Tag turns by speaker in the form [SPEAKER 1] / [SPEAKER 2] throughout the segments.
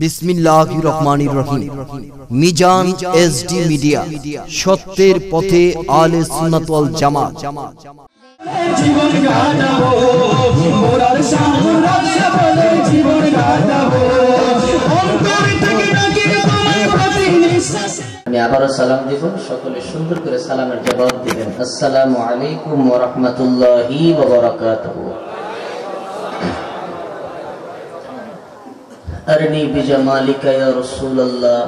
[SPEAKER 1] বিসমিল্লাহির রহমানির রহিম। Mizan SD media, সত্যের পথে আলে সুন্নাত ওয়াল জামাত।
[SPEAKER 2] জীবন কাটাবো মোরার সামনে বলে জীবন কাটাবো অন্তর থেকে ডাকি তোমার প্রতি নিঃশ্বাস।
[SPEAKER 3] আমি আবারো সালাম দিব, সকলে সুন্দর করে সালামের জবাব দিবেন। আসসালামু আলাইকুম ওয়া রাহমাতুল্লাহি ওয়া বারাকাতুহু। अरनी बिजमालिका या रसूल अल्लाह,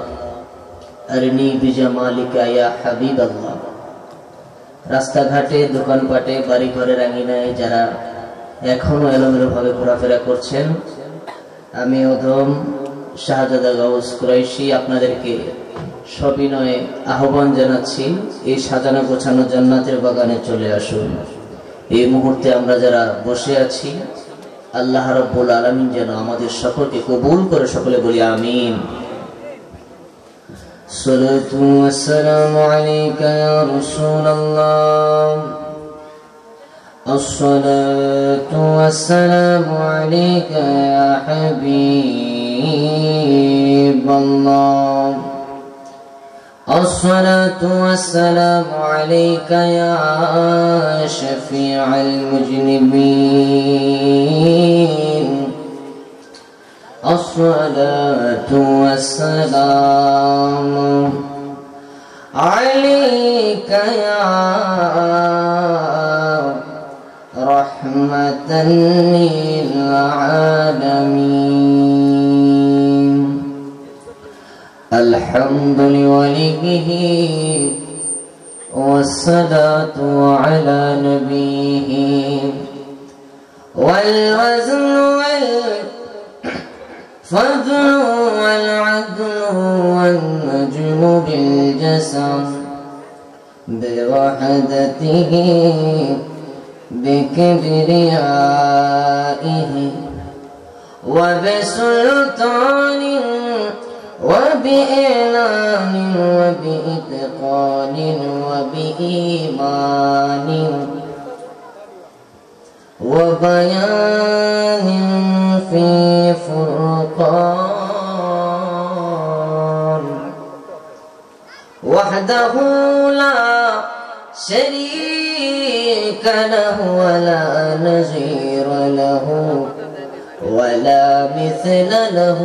[SPEAKER 3] अरनी बिजमालिका या हबीब अल्लाह। রাস্তাঘাটে, দোকানপাটে, বাড়ি ঘরের আঙিনায় যারা এখনো এলোমেলো ভাবে ঘোরাফেরা করছেন, আমি অধম শাহজাদা গাউস কুরাইশি আপনাদেরকে সবিনয়ে আহ্বান জানাচ্ছি, এই সাজানো গোছানো জান্নাতের বাগানে চলে আসুন। এই মুহূর্তে আমরা যারা বসে আছি, আল্লাহ রাব্বুল আলামিন যেন আমাদের সকলকে কবুল করে, সকলে বলি আমিন। সালাতু ওয়াসসালামু আলাইকা ইয়া রাসূলুল্লাহ, আসসালাতু ওয়াসসালামু আলাইকা ইয়া হাবিবাল্লাহ, الصلاة والسلام عليك يا شفيع المجرمين، الصلاة والسلام عليك يا رحمة للعالمين، الحمد لوليه والصلاة على نبيه، والوزن والفضل والعدل والنجم بالجسم بوحدته بكبريائه وبسلطان وبإعلان وبإتقان وبإيمان وبيان في فرقان، وحده لا شريك له ولا نظير له ولا مثل له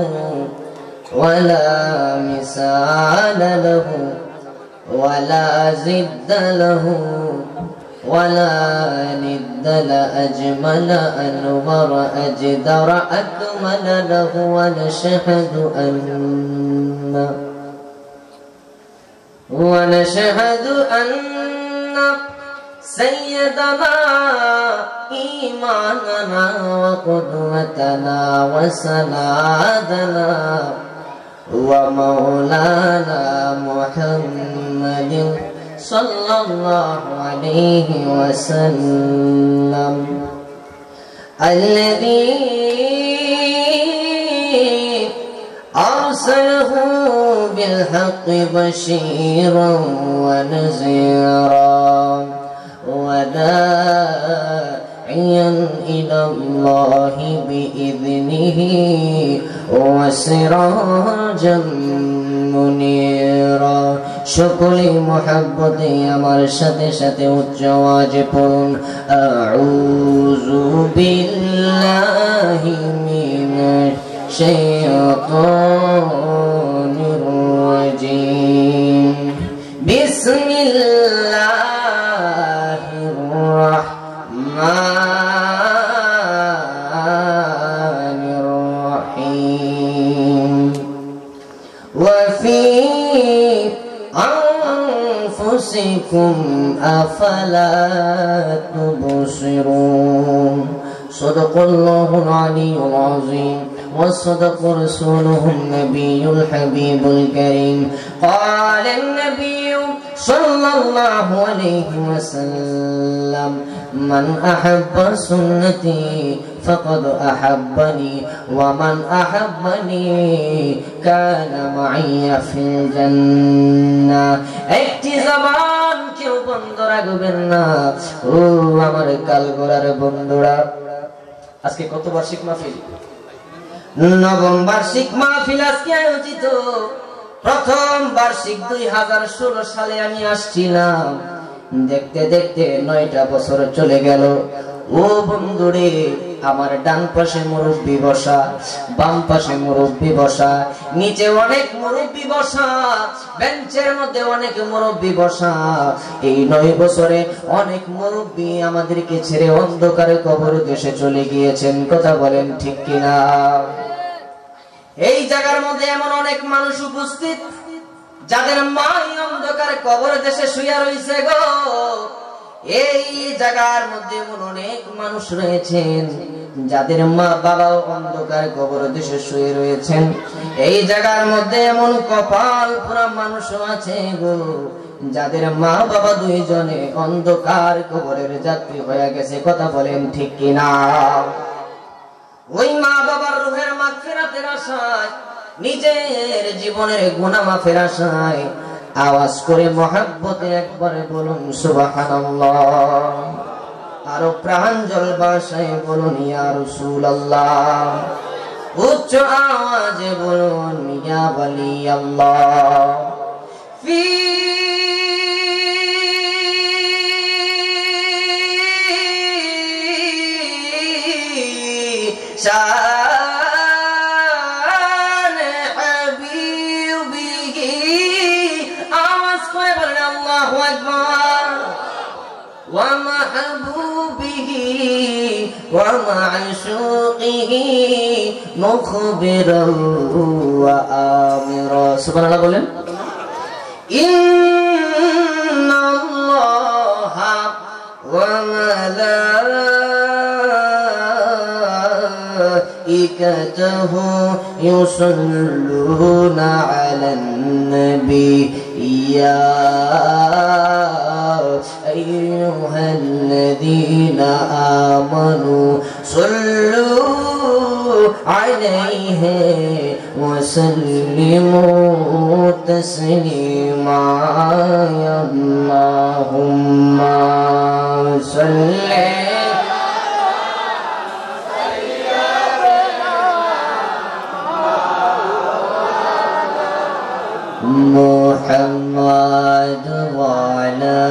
[SPEAKER 3] ولا مثال له ولا ضد له ولا ند لأجمل أنور أجدر أكمل له، ونشهد أن سيدنا إيماننا وقدوتنا وسنادنا ومولانا محمد صلى الله عليه وسلم، الذي أرسله بالحق بشيرا ونذيرا وداعيا إلى الله بإذنه وسراجا منيرا। সকলে মহব্বতে আমার সাথে সাথে উচ্চ আওয়াজে পড়ুন, আউযু বিল্লাহি মিনাশ শাইতানির রাজীম, বিসমিল্লাহির রাহমানির রাহিম। وفي أنفسكم أفلا تبصرون، صدق الله العلي العظيم وصدق رسوله النبي الحبيب الكريم، قال النبي صلى الله عليه وسلم، من أحب سنتي فقد أحبني ومن أحبني كان معي في الجنة। একটি জবান কেউ বন্ধ রাখবেন না। ও আমার কালগোলার বন্ধুরা, আজকে কত বার্ষিক মাহফিল? নবম বার্ষিক মাহফিল আজকে আয়োজিত। প্রথম বার্ষিক 2016 সালে আমি আসছিলাম। দেখতে দেখতে 9টা বছর চলে গেল। ও বন্ধুরে, আমার ডান পাশে মুরব্বি বসা, বাম পাশে মুরব্বি বসা, নিচে অনেক মুরব্বি বসা, বেঞ্চের মধ্যে অনেক মুরব্বি বসা। এই 9 বছরে অনেক মুরব্বি আমাদেরকে ছেড়ে অন্ধকারে কবর দেশে চলে গিয়েছেন। কথা বলেন ঠিক কিনা? এই জায়গার মধ্যে এমন অনেক মানুষ উপস্থিত যাদের মা অন্ধকার কবর দেশে শুয়ে রয়েছে গো। এই জায়গার মধ্যে এমন অনেক মানুষ রয়েছেন যাদের মা বাবাও অন্ধকার কবর দেশে শুয়ে রয়েছেন। এই জায়গার মধ্যে এমন কপাল পুরা মানুষও আছে গো যাদের মা বাবা দুইজনে অন্ধকার কবরের যাত্রী হয়ে গেছে। কথা বলেন ঠিক কিনা? ওই মা বাবার রূহের মাগফিরাতের আশায়, নিজের জীবনের গুনাহ মাফের আশায় আওয়াজ করে মহব্বতে একবার বলুন সুবহানাল্লাহ। আরো প্রাঞ্জল ভাষায় বলুন ইয়া রাসূলুল্লাহ। উচ্চ আওয়াজে বলুন ইয়া ওয়ালি আল্লাহ। ফি শান হাবিবিহি, আওয়াজ করে বলেন আল্লাহু আকবার। ওয়া মাহবুবিহি ওয়া মা'শুকিহি মুখবিরান ওয়া আমিরা। সুবহানাল্লাহ বলেন। ইন্নাল্লাহা ওয়া মালাইকাতাহু ইউসাল্লুনা আলান নবী ইয়া আইয়ুহাল্লাযীনা আমানু সাল্লু আলাইহি ওয়া সাল্লিমু তাসলিমা। আল্লাহুম্মা সাল্লি মুহাম্মাদ ওয়া আলা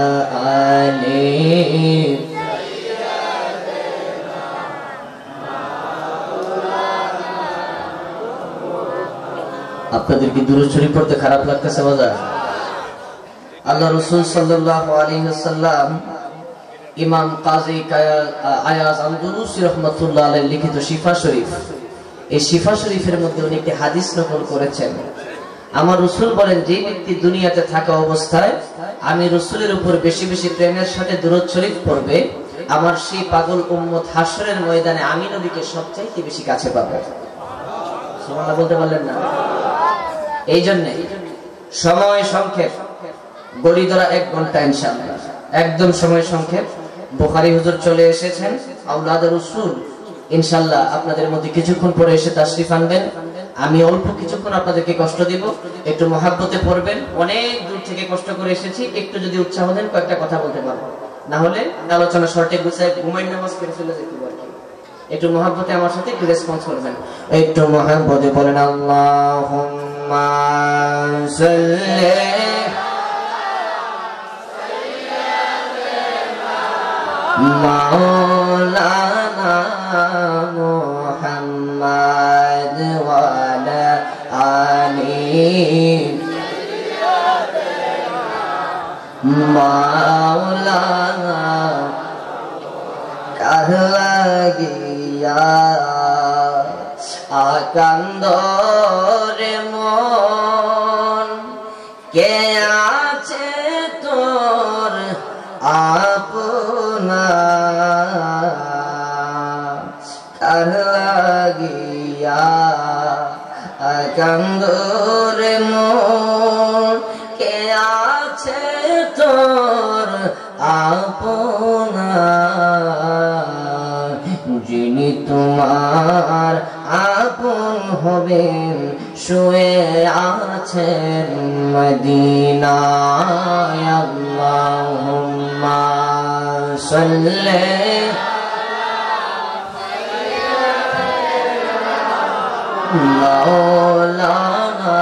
[SPEAKER 3] আলিহি। আপনাদের কি দুরূদ শরীফ পড়তে খারাপ লাগতেছে বাজার? আল্লাহ রাসূল সাল্লাল্লাহু আলাইহি ওয়াসাল্লাম ইমাম কাজী আয়াজ আনদালুসি রাহমাতুল্লাহ আলাইহি লিখিত শিফা শরীফ, এই শিফা শরীফের মধ্যে উনি একটি হাদিস নকল করেছেন। আমার রাসূল বলেন, যে ব্যক্তি দুনিয়াতে থাকা অবস্থায় আমি রাসূলের উপর বেশি বেশি প্রেমের সাথে দুরূদ শরীফ পড়বে, আমার সেই পাগল উম্মত হাসরের ময়দানে আমি নবীকে সবচাইতে বেশি কাছে পাবে। সুবহানাল্লাহ বলতে পারলেন না? এই জন্য সময় সংক্ষেপ, গড়ি ধরা 1 ঘন্টা ইনশাআল্লাহ, একদম সময় সংক্ষেপ। বুখারী হুজুর চলে এসেছেন, আওলাদ রাসূল ইনশাআল্লাহ আপনাদের মধ্যে কিছুক্ষণ পরে এসে তাশরিফ আনবেন। আমি অল্প কিছুক্ষণ আপনাদেরকে কষ্ট দিব, একটু মহব্বতে পড়বেন। অনেক দূর থেকে কষ্ট করে এসেছি, একটু যদি উৎসাহ দেন কয়েকটা কথা বলতে পারবো, না হলে আলোচনা শর্টে গুছায় ঘুমাই নামাজ করে চলে যেতে পারবো। একটু মহব্বতে আমার সাথে একটু রেসপন্স করবেন, একটু মহব্বতে বলেন আল্লাহুম্মা সাল্লি মাওলানা মুহাম্মাদ ওয়া আলা আলিহি মাওলানা কাহলাগিয়া আকান্দরে মন কে আছে তোর আপনা কাহলাগিয়া আকান্দরে মন কে আছে তোর আপনা, যিনি তোমার আপন হবেন শুয়ে আছেন মদিনায়। আল্লাহুম্মা সাল্লি مولانا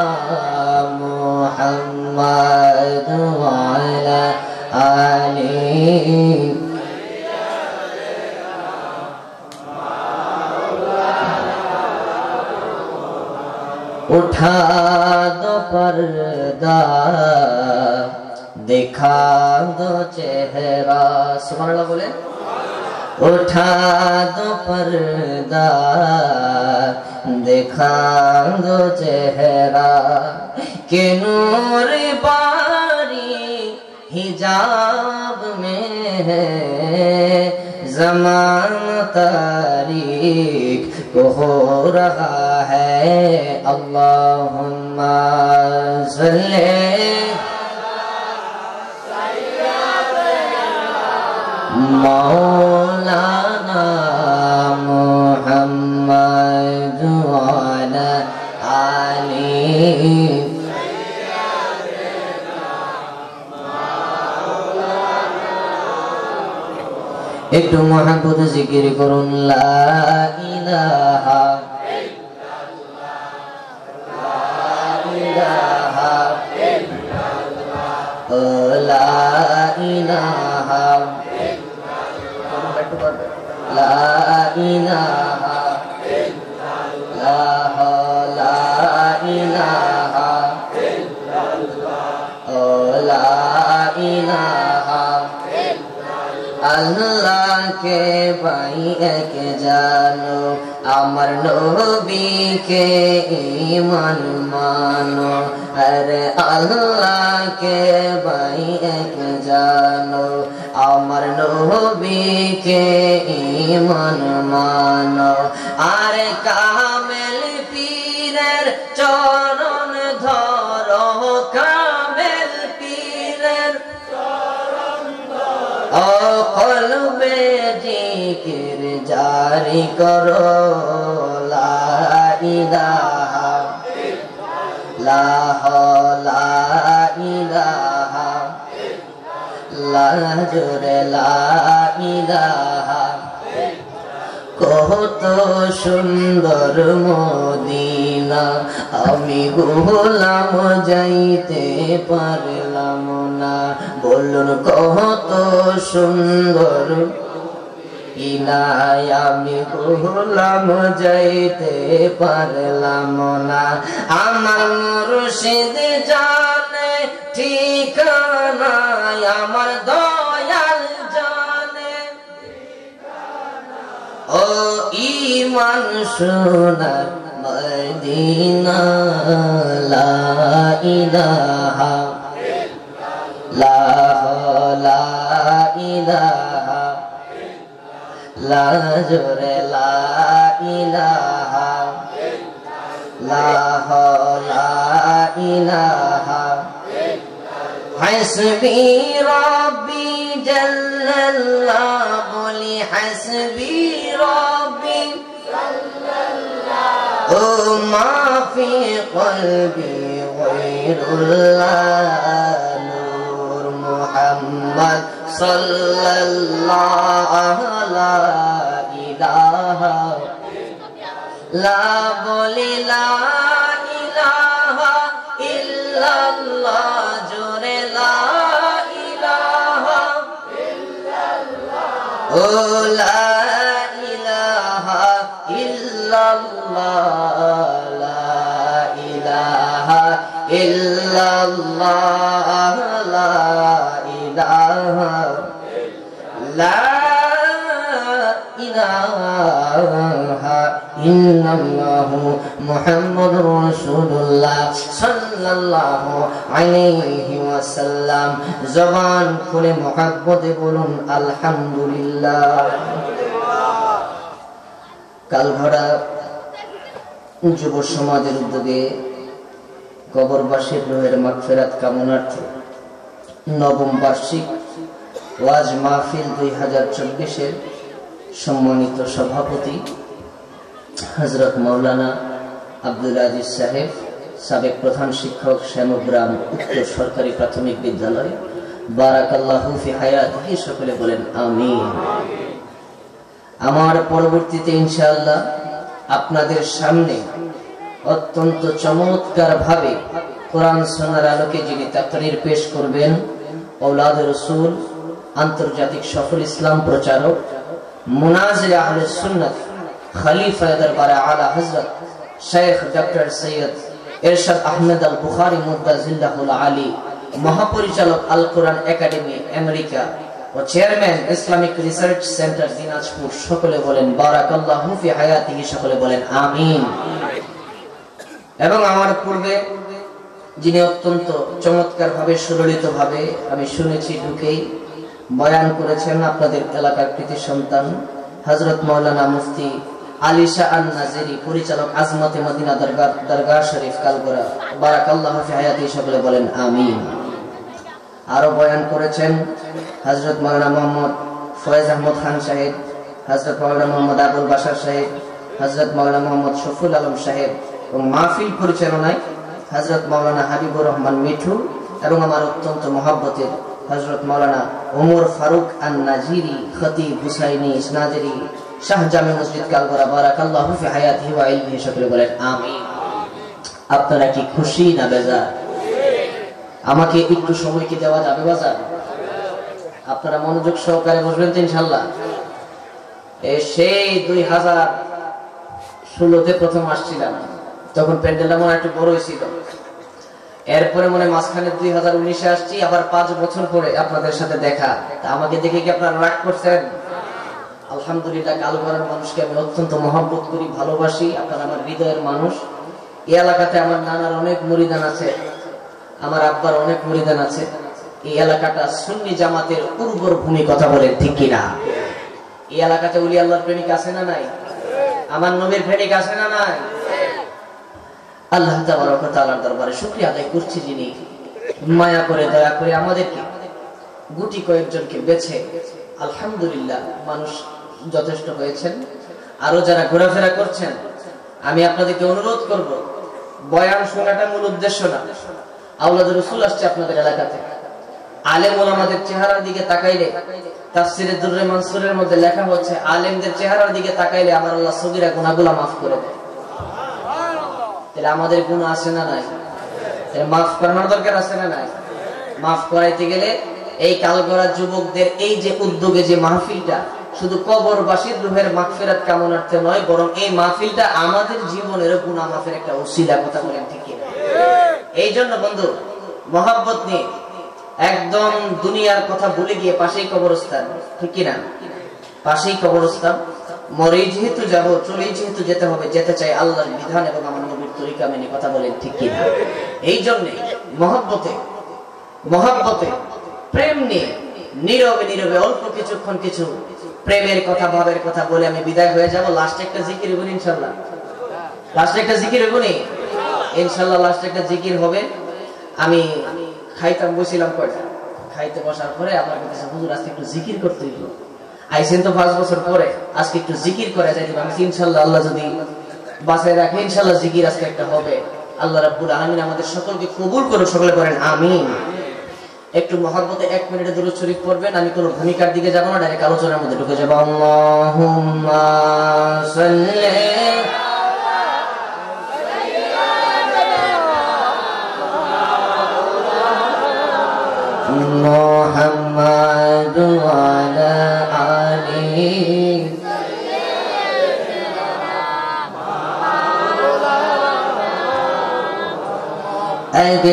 [SPEAKER 3] محمد وعلى آله उठा दो पर्दा दिखा दो चेहरा सुभान अल्लाह बोले उठा दो पर्दा दिखा दो चेहरा के नूर बारी हिजाब में है ज़मान तारीख को हो रहा है अल्लाहुम्मा सल्ली मौलाना मुहम्मद वाला आली একটু মোহাম্মদ জিকির করুন লা ইলাহা লা ইলাহা লা ইলাহা লা ইলাহা লা ইলাহা अल्लाह के भाई एक जानो अमर नबी के ईमान मानो अरे अल्लाह के भाई एक जानो अमर नबी के ईमान मानो अरे कामिल पीरेर चरण धरो कामिल पीरेर कल्बे जिकिर जारी करो ला इलाहा ला इलाहा ला जुरे ला इलाहा কত সুন্দর মদিনা আমি গোলাম যাইতে পারলাম না বলুন কত সুন্দর ইনায় আমি গোলাম যাইতে পারলাম না আমার মুর্শিদ জানে ঠিকানা আমার দয়াল জানে ও ঈমান সোনার মদিনা লা ইলাহা লা ইলাহা লা জোরে লা ইলাহা লা ইলাহা হাসবি রাব্বি জাল্লাল্লাহ বলি হাসবি রাব্বি জাল্লাল্লাহ ও মা ফি কলবি গায়রুল্লাহ নূর মুহাম্মদ সাল্লাল্লাহু লা ইলাহা লা বলি লা ইলাহা ইল্লাল্লাহ জোরে লা ইলাহা ইল্লাল্লাহ ও লা ইলাহা ইল্লাল্লাহ লা ইলাহা ইল্লাল্লাহ লা ইলাহা লা ইলাহা ইল্লাল্লাহু মুহাম্মাদুর রাসূলুল্লাহ সাল্লাল্লাহু আলাইহি ওয়াসাল্লাম জবান খুলে মুহাব্বতে বলুন আলহামদুলিল্লাহ। কালভরা যুব সমাজের উদ্যোগে কবরবাসীর রুহের মাগফিরাত কামনার্থে নবম বার্ষিক ওয়াজ মাহফিল 2024-এর সম্মানিত সভাপতি হযরত মাওলানা আব্দুল আজিজ সাহেব, সাবেক প্রধান শিক্ষক, শ্যামগ্রাম উত্তর সরকারি প্রাথমিক বিদ্যালয়, বারাকাল্লাহু ফি হায়াতিহি, সকলে বলেন আমিন। আমার পরবর্তীতে ইনশাআল্লাহ আপনাদের সামনে অত্যন্ত চমৎকার ভাবে কোরআন সুন্নাহর আলোকে যিনি তাকরীর পেশ করবেন, আওলাদে রাসূল, আন্তর্জাতিক সফল ইসলাম প্রচারক, মুনাজির আহলে সুন্নাত, খলিফা দরবারে আলা হযরত শেখ ডক্টর সৈয়দ ইরশাদ আহমেদ আল বুখারী মুদ্দাজিল্লাহুল আলী, মহাপরিচালক আল কোরআন একাডেমি আমেরিকা ও chairman Islamic research center Dinajpur, সকলে বলেন বারাকাল্লাহু ফি হায়াতিহি, সকলে বলেন আমিন। এবং আমার পূর্বে যিনি অত্যন্ত চমৎকার ভাবে সুললিত ভাবে আমি শুনেছি ঢুকেই বয়ান করেছেন আপনাদের এলাকার কৃতি সন্তান হযরত মাওলানা মুফতি আলী শাহ আন-নাজিরি, পরিচালক আজমতে মদিনা দরগাহ শরীফ কালগড়া, বারাকাল্লাহু ফি হায়াতিহি, সকলে বলেন আমিন। আরো বয়ান করেছেন হযরত মাওলানা মোহাম্মদ ফয়েজ আহমদ খান সাহেব, হযরত মাওলানা মোহাম্মদ আবুল বাশার সাহেব, হযরত মাওলানা মোহাম্মদ শফিউল আলম সাহেব এবং মাহফিল পরিচালনায় হযরত মাওলানা হাবিবুর রহমান মিঠু এবং আমার অত্যন্ত মহব্বতের হযরত মাওলানা ওমর ফারুক আন-নাজিরি, খতিব হুসাইনি নাজিরি, শাহ জামে মসজিদ কালগড়া, বারাকাল্লাহু ফি হায়াতিহি ওয়া ইলমিহি, সকলে বলেন আমিন। আপনারা কি খুশি না বেজার? আমাকে একটু সময় কি দেওয়া যাবে বাজার? আপনারা মনোযোগ সহকারে বসবেন তো ইনশাআল্লাহ। সেই 2016-তে প্রথম আসছিলাম, তখন প্যান্ডেলটা মনে একটু বড় হয়েছিল। এরপরে মনে মাঝখানে 2019-এ আসছি, আবার 5 বছর পরে আপনাদের সাথে দেখা। আমাকে দেখে কি আপনারা রাগ করছেন? আলহামদুলিল্লাহ, কালগড়ার মানুষকে আমি অত্যন্ত মহব্বত করি, ভালোবাসি। আপনারা আমার হৃদয়ের মানুষ। এই এলাকাতে আমার নানার অনেক মুরিদান আছে, আমার আব্বার অনেক মুরিদান আছে। এই এলাকাটা সুন্নি জামাতের উর্বর ভূমি, কথা বলেন ঠিক কিনা? এই এলাকাতে ওলি আল্লাহর প্রেমিক আছে না নাই? আমার নবীর প্রেমিক আছে না নাই? আল্লাহ তাবারক ওয়া তাআলার দরবারে শুকরিয়া আদায় করছি, যিনি মায়া করে দয়া করে আমাদেরকে গুটি কয়েকজনকে বেছে আলহামদুলিল্লাহ মানুষ যথেষ্ট হয়েছেন। আরো যারা ঘোরাফেরা করছেন, আমি আপনাদেরকে অনুরোধ করব, বয়ান শোনাটা মূল উদ্দেশ্য না। আওলাদে রাসূল আসছে আপনাদের এলাকাতে, আলেম ওলামাদের চেহারার দিকে তাকাইলে, তাফসীরে দুররে মানসুরের মধ্যে লেখা হচ্ছে আলেমদের চেহারার দিকে তাকাইলে আমার আল্লাহ সগীরা গুনাহগুলো maaf করে দেয়। তাহলে আমাদের গুনাহ আছে না নাই? তাহলে maaf করানোর দরকার আছে না নাই? maaf করাইতে গেলে এই কালগড়া যুবকদের এই যে উদ্যোগে যে মাহফিলটা, শুধু কবরবাসীর রূহের মাগফিরাত কামনার্থে নয়, বরং এই মাহফিলটা আমাদের জীবনের গুনাহ মাফের একটা ওসিলা, কথা বলেন ঠিক কি? এই জন্য বন্ধু মহব্বত নিয়ে একদম দুনিয়ার কথা ভুলে গিয়ে পাশেই কবরস্থান, ঠিক কিনা? পাশেই কবরস্থান, মরেই যেহেতু যাব, চলেই যেহেতু যেতে হবে, যেতে চাই আল্লাহর বিধান এবং আমার নবীর তরিকা মেনে, কথা বলেন ঠিক কিনা? এই জন্য মহব্বতে প্রেম নিয়ে নীরবে নীরবে অল্প কিছুক্ষণ কিছু প্রেমের কথা, ভাবের কথা বলে আমি বিদায় হয়ে যাব। লাস্টে একটা জিকির বলি ইনশাআল্লাহ, লাস্টে একটা জিকির বলি ইনশাআল্লাহ, লাস্টে একটা জিকির হবে। আমি খাইতাম বসছিলাম, কয়টা খাইতে বসার পরে আমার কাছে হুজুর আজকে একটু জিকির করতে হইল, আইছেন তো 5 বছর পরে, আজকে একটু জিকির করে যাইতে আমি ইনশাআল্লাহ, আল্লাহ যদি বাঁচায় রাখে ইনশাআল্লাহ জিকির আজকে একটা হবে। আল্লাহ রাব্বুল আলামিন আমাদের সকলকে কবুল করুন, সকলে করেন আমিন। একটু মহব্বতে 1 মিনিটে দুরূদ শরীফ পড়বেন। আমি কোনো ভূমিকার দিকে যাব না, ডাইরেক্ট আলোচনার মধ্যে ঢুকে যাব। আল্লাহুম্মা সাল্লি মুহাম্মাদ ওয়া আলা আলিহি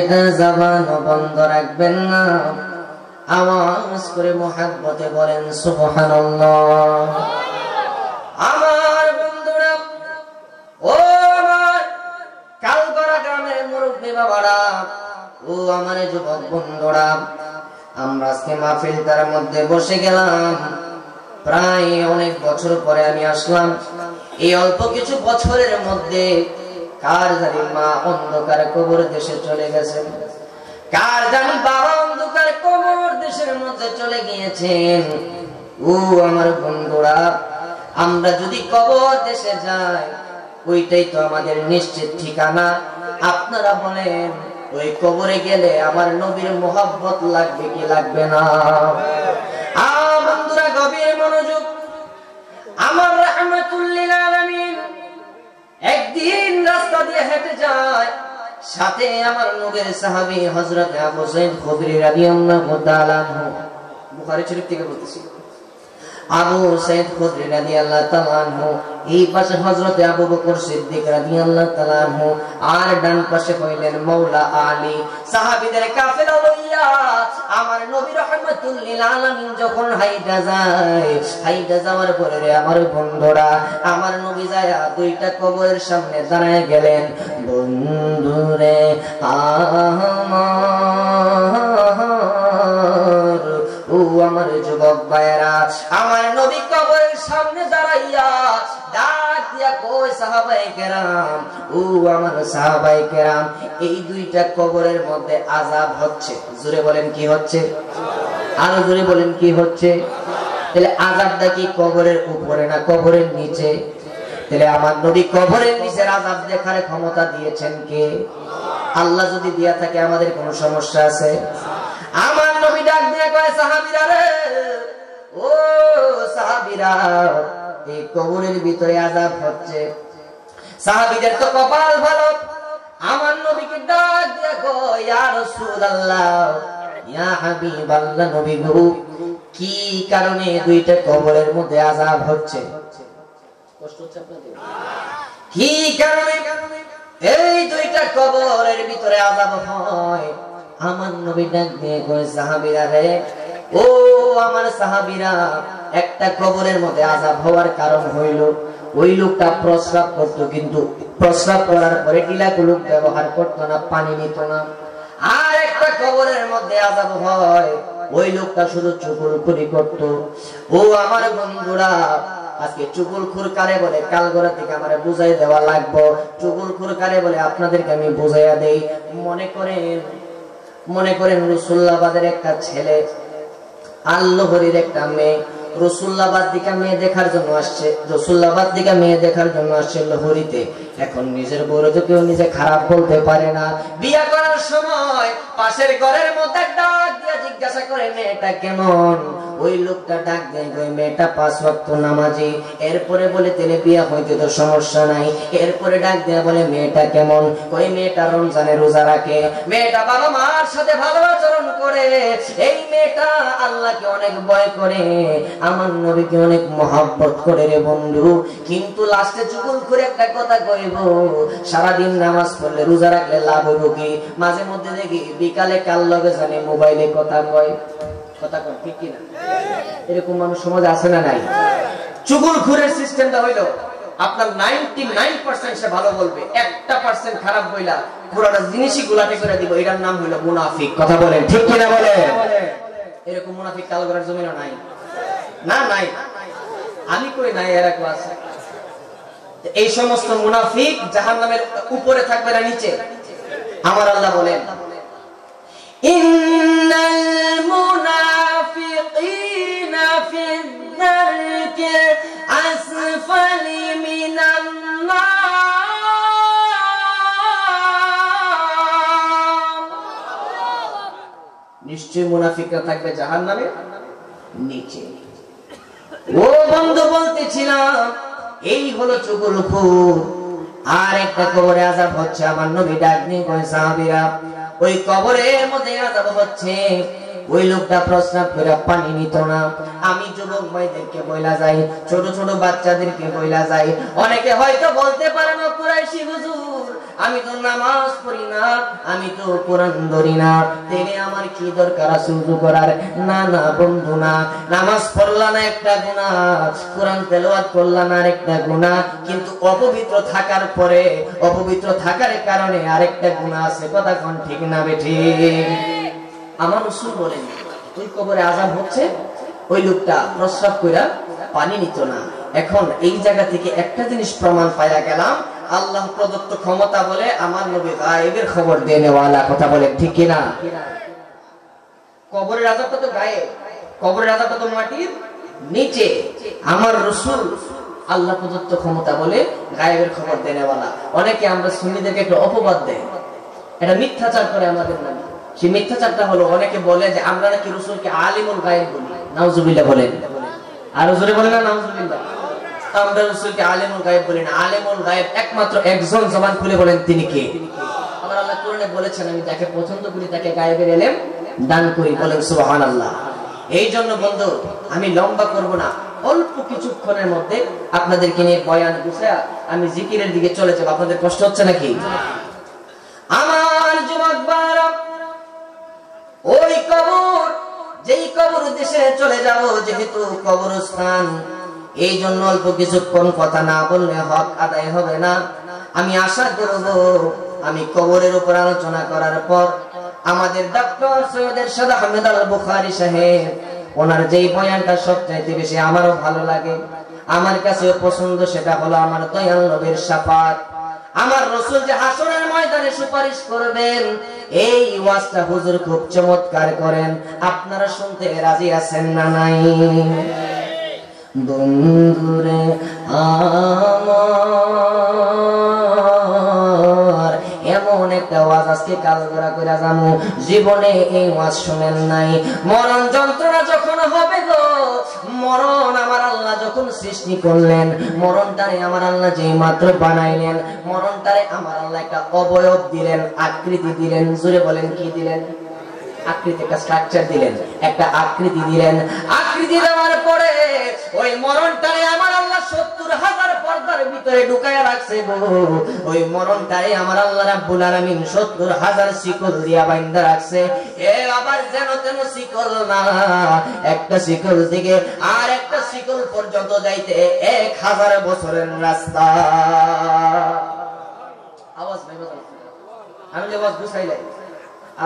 [SPEAKER 3] একটা জবান বন্ধ রাখবেন না, আওয়াজ করে মুহাব্বতে বলেন সুবহানাল্লাহ। আমার বন্ধুরা, ও আমার কালগড়া গ্রামের মুরব্বী বাবারা, ও আমার যুবক বন্ধুরা, আমরা আজকে মাহফিলটার মধ্যে বসে গেলাম। প্রায় অনেক বছর পরে আমি আসলাম। এই অল্প কিছু বছরের মধ্যে কার জানি মা অন্ধকার কবর দেশে চলে গেছেন, কার জানি বাবা অন্ধকার কবর দেশের মধ্যে চলে গিয়েছেন। ও আমার বন্ধুরা, আমরা যদি কবর দেশে যাই, ওইটাই তো আমাদের নিশ্চিত ঠিকানা। আপনারা বলেন, ওই কবরে গেলে আমার নবীর মোহাব্বত লাগবে কি লাগবে না? বন্ধুরা গভীর মনোযোগ। আমার রাহমাতুল লিল আলামিন একদিন রাস্তা দিয়ে হেঁটে যায়, সাথে আমার নবীর সাহাবী হযরত আবু সাঈদ খুদরি রাদিয়াল্লাহু তাআলা আনহু, বুখারী শরীফ থেকে বলতেছি, আবু সাঈদ খুদরি রাদিয়াল্লাহু তাআলা আনহু, এই পাশে হযরত আবু বকর সিদ্দিক রাদিয়াল্লাহু তাআলা আনহু, আর ডান পাশে হইলেন মাওলা আলী। সাহাবীদের কাফেলা লইয়া আমার নবী রাহমাতুল লিল আলামিন যখন হাইটা যায়, হাইটা যাওয়ার পরে রে আমার বন্ধুরা, আমার নবী যায় দুইটা কবরের সামনে দাঁড়ায় গেলেন। বন্ধুরে আমার, ও আমার যুবক ভাইরা, আমার নবী কবরের সামনে দাঁড়াইয়া ডাক দিয়া কই সাহাবায়ে কেরাম, ও আমার সাহাবায়ে কেরাম, এই দুইটা কবরের মধ্যে আযাব হচ্ছে। জোরে বলেন কি হচ্ছে? আরো জোরে বলেন কি হচ্ছে? তাহলে আযাবটা কি কবরের উপরে না কবরের নিচে? তাহলে আমার নবী কবরের নিচের আযাব দেখার ক্ষমতা দিয়েছেন কে? আল্লাহ যদি দিয়া থাকে আমাদের কোনো সমস্যা আছে? আমার নবী ডাক দিয়ে কয় সাহাবীরা রে, ও সাহাবীরা, এই কবরের ভিতরে আযাব হচ্ছে। সাহাবীদের তো কপাল ভালো, আমার নবীকে ডাক দিয়ে কয় ইয়া রাসূলুল্লাহ, ইয়া হাবিবাল্লাহ, নবী গো, কি কারণে দুইটা কবরের মধ্যে আযাব হচ্ছে? কষ্ট হচ্ছে আপনাদের? কি কারণে এই দুইটা কবরের ভিতরে আযাব হয়? আমার নবী ডাক দিয়ে কয় সাহাবীরা রে, ও আমার সাহাবীরা, একটা কবরের মধ্যে আযাব হওয়ার কারণ হইল ওই লোকটা প্রস্রাব করতো, কিন্তু প্রস্রাব করার পরে টিলাকুলুক ব্যবহার করতো না, পানি নিত না। আর একটা কবরের মধ্যে আযাব হয় ওই লোকটা শুধু চুগলখুরি করত। ও আমার বন্ধুরা, আজকে চুগলখুর কারে বলে কালগড়া থেকে আমারে বুঝাই দেওয়া লাগবে। চুগলখুর কারে বলে আপনাদেরকে আমি বুঝাইয়া দেই। মনে করেন রসুল্লাবাদের একটা ছেলে, আল্লাহরির একটা মেয়ে রসুল্লাবাদ দিকে মেয়ে দেখার জন্য আসছে, রসুল্লাবাদ দিকে মেয়ে দেখার জন্য আসছে লহরিতে। এখন নিজের বউরে তো কেউ নিজে খারাপ বলতে পারে না। বিয়া করার সময় পাশের ঘরের মধ্যে ডাক দিয়ে জিজ্ঞাসা করে মেয়েটা কেমন? ওই লোকটা ডাক দেয় ওই মেয়েটা 5 ওয়াক্ত নামাজি। এরপরে বলে তেলে বিয়া হইতে তো সমস্যা নাই। এরপরে ডাক দেয়া বলে মেয়েটা কেমন? ওই মেয়েটা রমজানে রোজা রাখে, মেয়েটা বাবা মার সাথে ভালো আচরণ করে, এই মেয়েটা আল্লাহকে অনেক ভয় করে, আমার নবীকে অনেক মহব্বত করে রে বন্ধু। কিন্তু লাস্টে চুগল করে একটা কথা কইব, সারাদিন নামাজ পড়লে রোজা রাখলে লাভ হইব কি? মাঝে মধ্যে দেখি বিকালে কাল লগে জানি মোবাইলে কথা কয়, কথা কয়, ঠিক কিনা? এরকম মানুষ সমাজে আছে না নাই? চুগলখুরের সিস্টেমটা হইলো আপনার 99% সে ভালো বলবে, 1% খারাপ বইলা পুরোটা জিনিসই গোলাটে করে দিব। এটার নাম হইলো মুনাফিক। কথা বলেন ঠিক কিনা? বলে এরকম মুনাফিক কালগড়ার জমিনও নাই? না, নাই। আমি কই নাই, এরকম আছে। এই সমস্ত মুনাফিক জাহান্নামের উপরে থাকবে না নিচে? আমার আল্লাহ বলেন ইন্নাল মুনাফিকিনা ফিদ দারকি আসফালি মিনান নার। নিশ্চয় মুনাফিকরা থাকবে জাহান্নামের নিচে। ও বন্ধু, বলতেছিলাম এই হলো চুগলখুর। আর একটা কবরে আযাব হচ্ছে। আমার নবী ডাক দিয়ে কয় সাহাবীরা, ওই কবরের মধ্যে আযাব হচ্ছে ওই লোকটা প্রস্রাব করে পানি নিত না। আমি যুবক ভাইদেরকে বইলা যাই, ছোট ছোট বাচ্চাদেরকে বইলা যাই, অনেকে হয়তো বলতে পারে না কুরাইশি হুজুর আমি তো নামাজ পড়ি না, আমি তো কোরআন ধরি না, তাইলে আমার কি দরকার আছে ওযু করার? না না বন্ধু, না। নামাজ পড়লা না একটা গুনাহ, কোরআন তেলাওয়াত করলা না আরেকটা গুনাহ, কিন্তু অপবিত্র থাকার পরে, অপবিত্র থাকার কারণে আরেকটা গুনাহ আছে। কথা কোন ঠিক না বেঠিক? আমার রাসূল বলেন ওই কবরে আযাব হচ্ছে ওই লোকটা প্রস্রাব কইরা পানি নিত না। এখন এই জায়গা থেকে একটা জিনিস প্রমাণ পাওয়া গেলাম, আল্লাহ প্রদত্ত ক্ষমতা বলে আমার নবী গায়েবের খবর দেনেওয়ালা। কথা বলে ঠিক কিনা? কবরের আযাবটা তো গায়েব, কবরের আযাবটা তো মাটির নিচে। আমার রাসূল আল্লাহ প্রদত্ত ক্ষমতা বলে গায়েবের খবর দেনেওয়ালা। অনেকে আমরা সুন্নিদেরকে একটু অপবাদ দেয়, এটা মিথ্যাচার করে আমাদের নামে। সেই মিথ্যাচারটা হলো অনেকে বলে যে আমরা নাকি রাসূলকে আলিমুল গায়েব বলি। নাউজুবিল্লাহ বলেন, আর জোরে বলেন না নাউজুবিল্লাহ। আমরা রাসূলকে আলেমুল গায়েব বলি না। আলেমুল গায়েব একমাত্র একজন, জবান খুলে বলেন তিনি কে? আমার আল্লাহ কোরআনে বলেছেন আমি যাকে পছন্দ করি তাকে গায়েবের ইলম দান করি, বলেন সুবহানাল্লাহ। এই জন্য বন্ধু আমি লম্বা করব না, অল্প কিছুক্ষণের মধ্যে আপনাদেরকে নিয়ে বয়ান গুছায়া আমি জিকিরের দিকে চলে যাব। আপনাদের কষ্ট হচ্ছে নাকি? আমার যুবক ভাইরা, ওই কবর, যেই কবর দেশে চলে যাব, যেহেতু কবরস্থান, এই জন্য অল্প কিছুক্ষণ কথা না বললে হক আদায় হবে না। আমি আশা করব আমি কবরের উপর আলোচনা করার পর আমাদের ডক্টর সৈয়দ এরশাদ আহমেদ আল বুখারী সাহেব, ওনার যেই বয়ানটা সবচাইতে বেশি আমারও ভালো লাগে, আমার কাছেও পছন্দ, সেটা হলো আমার দয়াল নবীর শাফাত। আমার রাসূল যে হাসরের ময়দানে সুপারিশ করবেন, এই ওয়াজটা হুজুর খুব চমৎকার করেন। আপনারা শুনতে রাজি আছেন না নাই? বন্ধুরে আমার এমন একটা ওয়াজ আজকে কাল করা করে যাবো, জীবনে এই ওয়াজ শুনেন নাই। মরণ যন্ত্রণা যখন হবে গো, মরণ আমার আল্লাহ যখন সৃষ্টি করলেন, মরণটারে আমার আল্লাহ যেই মাত্র বানাইলেন, মরণটারে আমার আল্লাহ একটা অবয়ব দিলেন, আকৃতি দিলেন। জোরে বলেন কি দিলেন? আকৃতি, একটা স্ট্রাকচার দিলেন, একটা আকৃতি দিলেন। আকৃতি দেওয়ার পরে ওই মরণটারে আমার আল্লাহ ৭০,০০০ পর্দার ভিতরে ঢুকায়া রাখছে গো। ওই মরণটারে আমার আল্লাহ রাব্বুল আলামিন ৭০,০০০ শিকল দিয়া বাইন্ধা রাখছে। এ আবার যেন তেন শিকল না, একটা শিকল থেকে আর একটা শিকল পর্যন্ত যাইতে ১০০০ বছরের রাস্তা। আওয়াজ নাই, আমি যে আওয়াজ গুছাইলাই,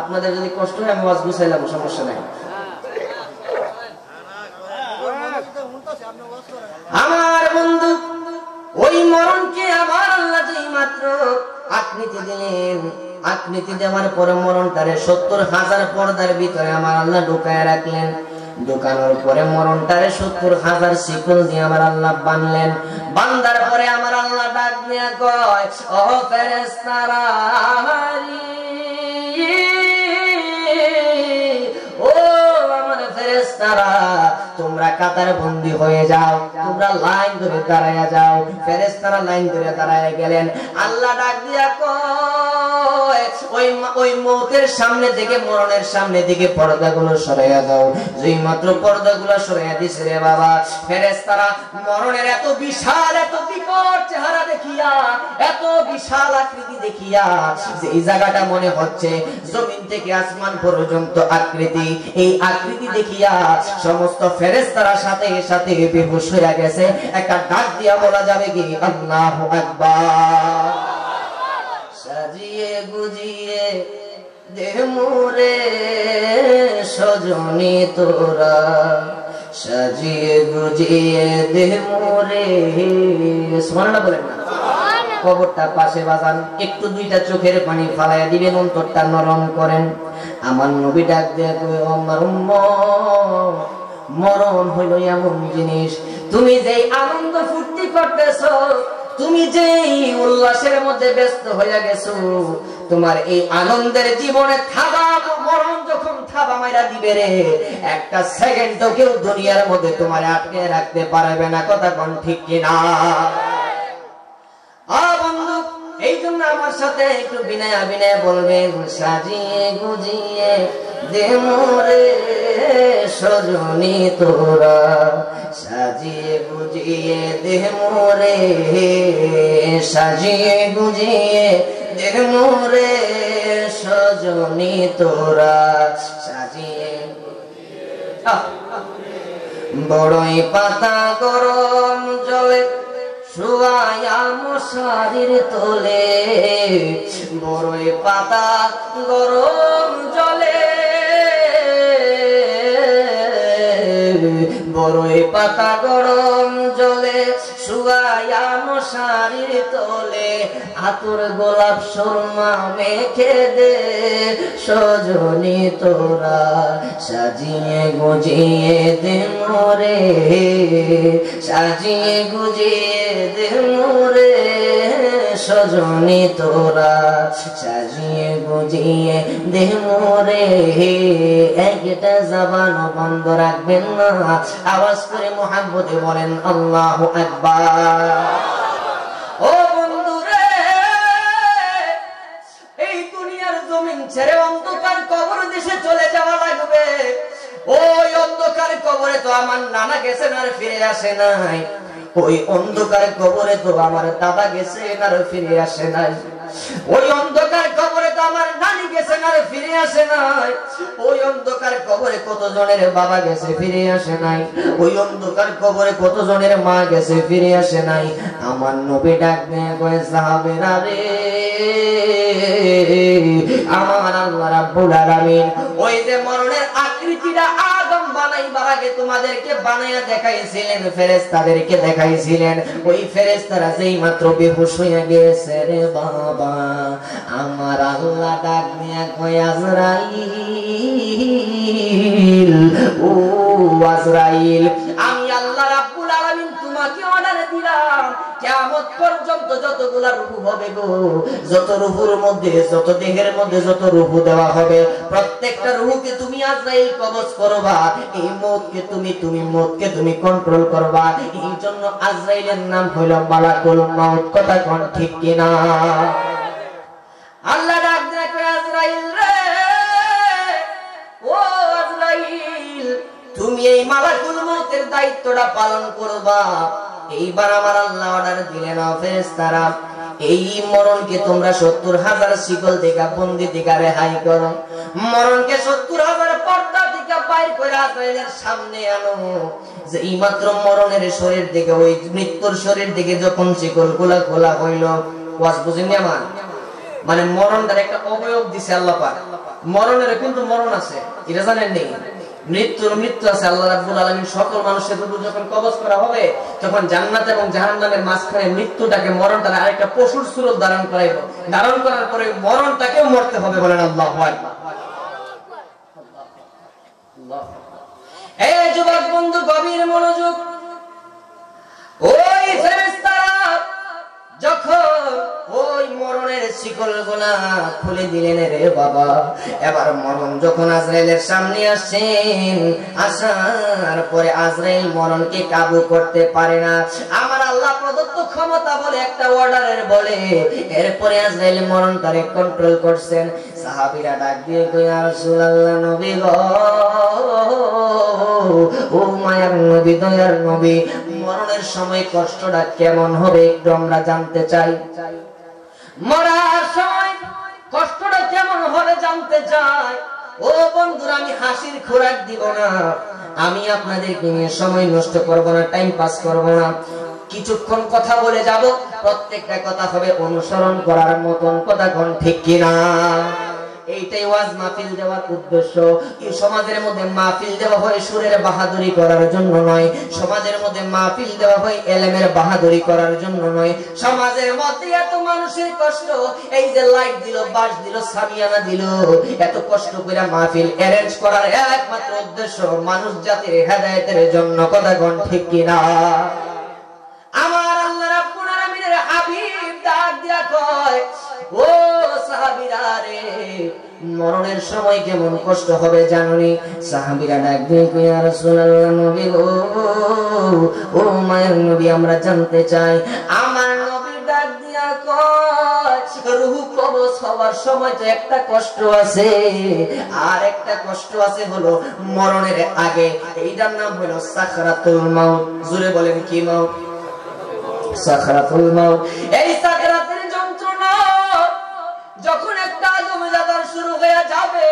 [SPEAKER 3] আপনাদের যদি কষ্ট হয় আমি ওয়াজ গুছাইলাম, সমস্যা নাই। আমার বন্ধু, ওই মরণকে আমার আল্লাহ যেই মাত্র আকৃতি দিলেন, আকৃতি দেওয়ার পরে মরণটারে ৭০,০০০ পর্দার ভিতরে আমার আল্লাহ ঢুকায় রাখলেন। ঢুকানোর পরে মরণটারে ৭০,০০০ শিকল দিয়ে আমার আল্লাহ বানলেন। বান্দার পরে আমার আল্লাহ ডাক দিয়া কয়, ও ফেরেশতারা, ও আমার ফেরেশতারা, তোমরা কাতার বন্দী হয়ে যাও, তোমরা লাইন ধরে দাঁড়ায়া যাও। ফেরেশতারা লাইন ধরে দাঁড়ায়া গেলেন। আল্লাহ ডাক দিয়া কয়, ওই মৌতের সামনে থেকে, মরণের সামনে দিকে পর্দাগুলো সরাইয়া দাও। যেই মাত্র পর্দাগুলো সরাইয়া দিছে রে বাবা, ফেরেশতারা মরণের এত বিশাল, এত বিকট চেহারা দেখিয়া, এত বিশাল আকৃতি দেখিয়া, যে এই জায়গাটা মনে হচ্ছে জমিন থেকে আসমান পর্যন্ত আকৃতি, এই আকৃতি দেখিয়া সমস্ত ফেরেশতারা সাথে সাথে বেহুশ হয়ে গেছে। একটা ডাক দিয়া বলা যাবে কি, আল্লাহু আকবার। সাজিয়ে গুজিয়ে দেহ মোরে সজনী তোরা, সাজিয়ে গুজিয়ে দেহ মোরে। সুবহানাল্লাহ বলেন না? কবরটা পাশে বাজান, একটু দুইটা চোখের পানি ফালাইয়া দিবেন, অন্তরটা নরম করেন। আমার নবী ডাক দিয়ে কই, আমার উম্মত, মরণ হইল এমন জিনিস, তুমি যেই আনন্দ ফুর্তি করতেছো, তুমি যেই উল্লাসের মধ্যে ব্যস্ত হয়ে গেছো, তোমার এই আনন্দের জীবনে থাবা, মরণ যখন থাবা মাইরা দিবে রে, একটা সেকেন্ডও কেউ দুনিয়ার মধ্যে তোমার আটকে রাখতে পারবে না। কথা কোন ঠিক কিনা? বন্ধু, এই জন্য আমার সাথে একটু বিনয় বিনয় বলবেন, সাজিয়ে গুজিয়ে দে মোরে সজনী তোরা, সাজিয়ে গুজিয়ে দে মোরে, সাজিয়ে গুজিয়ে দে মোরে সজনী তোরা, সাজিয়ে। বড়ই পাতা গরম জলে শুয়ায়া মশারির তোলে, বড়ই পাতা গরম জলে, বড়ই পাতা গরম জলে শুয়ায়া মশারির তোলে, আতর গোলাপ সুরমা মেখে দে সজনী তোরা, সাজিয়ে গুজিয়ে দে মোরে, সাজিয়ে গুজিয়ে দে মোরে সজনী তোরা সাজিয়ে গুজিয়ে দেহ মোরে একটা জবান বন্ধ রাখবেন না আওয়াজ করে মুহাব্বতে বলেন আল্লাহু আকবার ও বন্ধুরে এই দুনিয়ার জমিন ছেড়ে অন্ধকার কবর দেশে চলে যাওয়া লাগবে ওই অন্ধকার কবরে তো আমার নানা গেছেন আর ফিরে আসে নাই ওই অন্ধকার কবরে তো আমার দাদা গেছেন আর ফিরে আসে নাই ওই অন্ধকার কবরে তো আমার নানি গেছেন আর ফিরে আসে নাই ওই অন্ধকার কবরে কত জনের বাবা গেছে ফিরে আসে নাই ওই অন্ধকার কবরে কত জনের মা গেছে ফিরে আসে নাই আমার নবী ডাক দিয়ে কয় সাহাবীরা রে আমার আল্লাহ রাব্বুল আলামিন ওই যে মরণের আকৃতিটা আদম বানাইবার আগে তোমাদেরকে বানায়া দেখাইছিলেন ফেরেশতাদেরকে দেখাইছিলেন ওই ফেরেশতারা যেই মাত্র বেহুশ হয়ে গেছে রে বাবা আমার আল্লাহ ডাক দিয়া কয় আজরাইল ও আজরাইল আমি আল্লাহ রাব্বুল আলামিন তোমাকে অর্ডার দিলাম কিয়ামত পর্যন্ত যতগুলা রূহ হবে গো যত রূহের মধ্যে যত দেহের মধ্যে যত রূহ দেওয়া হবে প্রত্যেকটা রূহকে তুমি আজরাইল কবজ করবা এই মউতকে তুমি কন্ট্রোল করবা এই জন্য আজরাইলের নাম হলো মালাকুল মউত কথা কোন ঠিক কিনা আল্লাহ ডাক দেয় আজরাইল রে ও আজরাইল তুমি এই মালাকুল মউতের দায়িত্বটা পালন করবা এইবার আমার আল্লাহ অর্ডার দিলেন ফেরেশতারা এই মরণকে তোমরা ৭০,০০০ শিকল থেকে বন্দী থেকে রেহাই করো মরণকে ৭০,০০০ পর্দা থেকে বাইর করে আজরাইলের সামনে আনো যে এই মাত্র মরণের শরীর থেকে ওই মৃত্যুর শরীর থেকে যখন শিকলগুলা খোলা হইল ওয়াজ বুঝেননি আমার মানে মরণটার একটা অবয়ব দিছে আল্লাহ পাক মরণের কিন্তু মরণ আছে এটা জানেন নেই মৃত্যু আছে আল্লাহ রাব্বুল আলামিন সকল মানুষের রূহ যখন কবজ করা হবে তখন জান্নাত এবং জাহান্নামের মাঝখানে মৃত্যুটাকে মরণটাকে আরেকটা পশুর সুরত ধারণ করাইব ধারণ করার পরে মরণটাকেও মরতে হবে বলেন আল্লাহু আকবার এই যুবক বন্ধু গভীর মনোযোগ ওই ফেরেশতারা যখন ওই মরণের শিকলগুলা খুলে দিলেন রে বাবা এবার মরণ যখন আজরাইলের সামনে আসেন আসার পরে আজরাইল মরণকে কাবু করতে পারে না আমার আল্লাহ প্রদত্ত ক্ষমতা বলে একটা অর্ডারের বলে এরপরে আজরাইল মরণটারে কন্ট্রোল করছেন সাহাবীরা ডাক দিয়ে কই ইয়া রাসূলুল্লাহ নবী গো ও মায়ার নবী দয়ার নবী মরণের সময় কষ্টটা কেমন হবে একটু আমরা জানতে চাই মরার সময় কষ্টটা কেমন হবে জানতে চাই ও বন্ধুরা আমি হাসির খোরাক দিব না আমি আপনাদেরকে নিয়ে সময় নষ্ট করব না টাইম পাস করব না কিছুক্ষণ কথা বলে যাব প্রত্যেকটা কথা হবে অনুসরণ করার মতন কথা কোন ঠিক কিনা এইটাই ওয়াজ মাহফিল দেওয়ার উদ্দেশ্য এই সমাজের মধ্যে মাহফিল দেওয়া হয় সুরের বাহাদুরি করার জন্য নয় সমাজের মধ্যে মাহফিল দেওয়া হয় ইলমের বাহাদুরি করার জন্য নয় সমাজের মধ্যে এত মানুষের কষ্ট এই যে লাইট দিল বাস দিল সামিয়ানা দিল এত কষ্ট করে মাহফিল অ্যারেঞ্জ করার একমাত্র উদ্দেশ্য মানুষ জাতির হেদায়েতের জন্য কথা কোন ঠিক কিনা আমার আল্লাহ রাব্বুল আলামিনের হাবিব ডাক দিয়া কয় ও সাহাবীরা রে মরণের সময় কেমন কষ্ট হবে জানোনি সাহাবীরা ডাক দিয়ে কয় ইয়া রাসূলুল্লাহ নবী ও মায়ের নবী আমরা জানতে চাই আমার নবী ডাক দিয়া কয় রূহ কবজ হওয়ার সময় তো একটা কষ্ট আছে আর একটা কষ্ট আছে হলো মরণের আগে এইটার নাম হলো সাকরাতুল মাউত জোরে বলেন কি মাউত সাকরাতুল মাউত এই সাকরাতের যন্ত্রণা যখন একটা জমজাদার শুরু হয়ে যাবে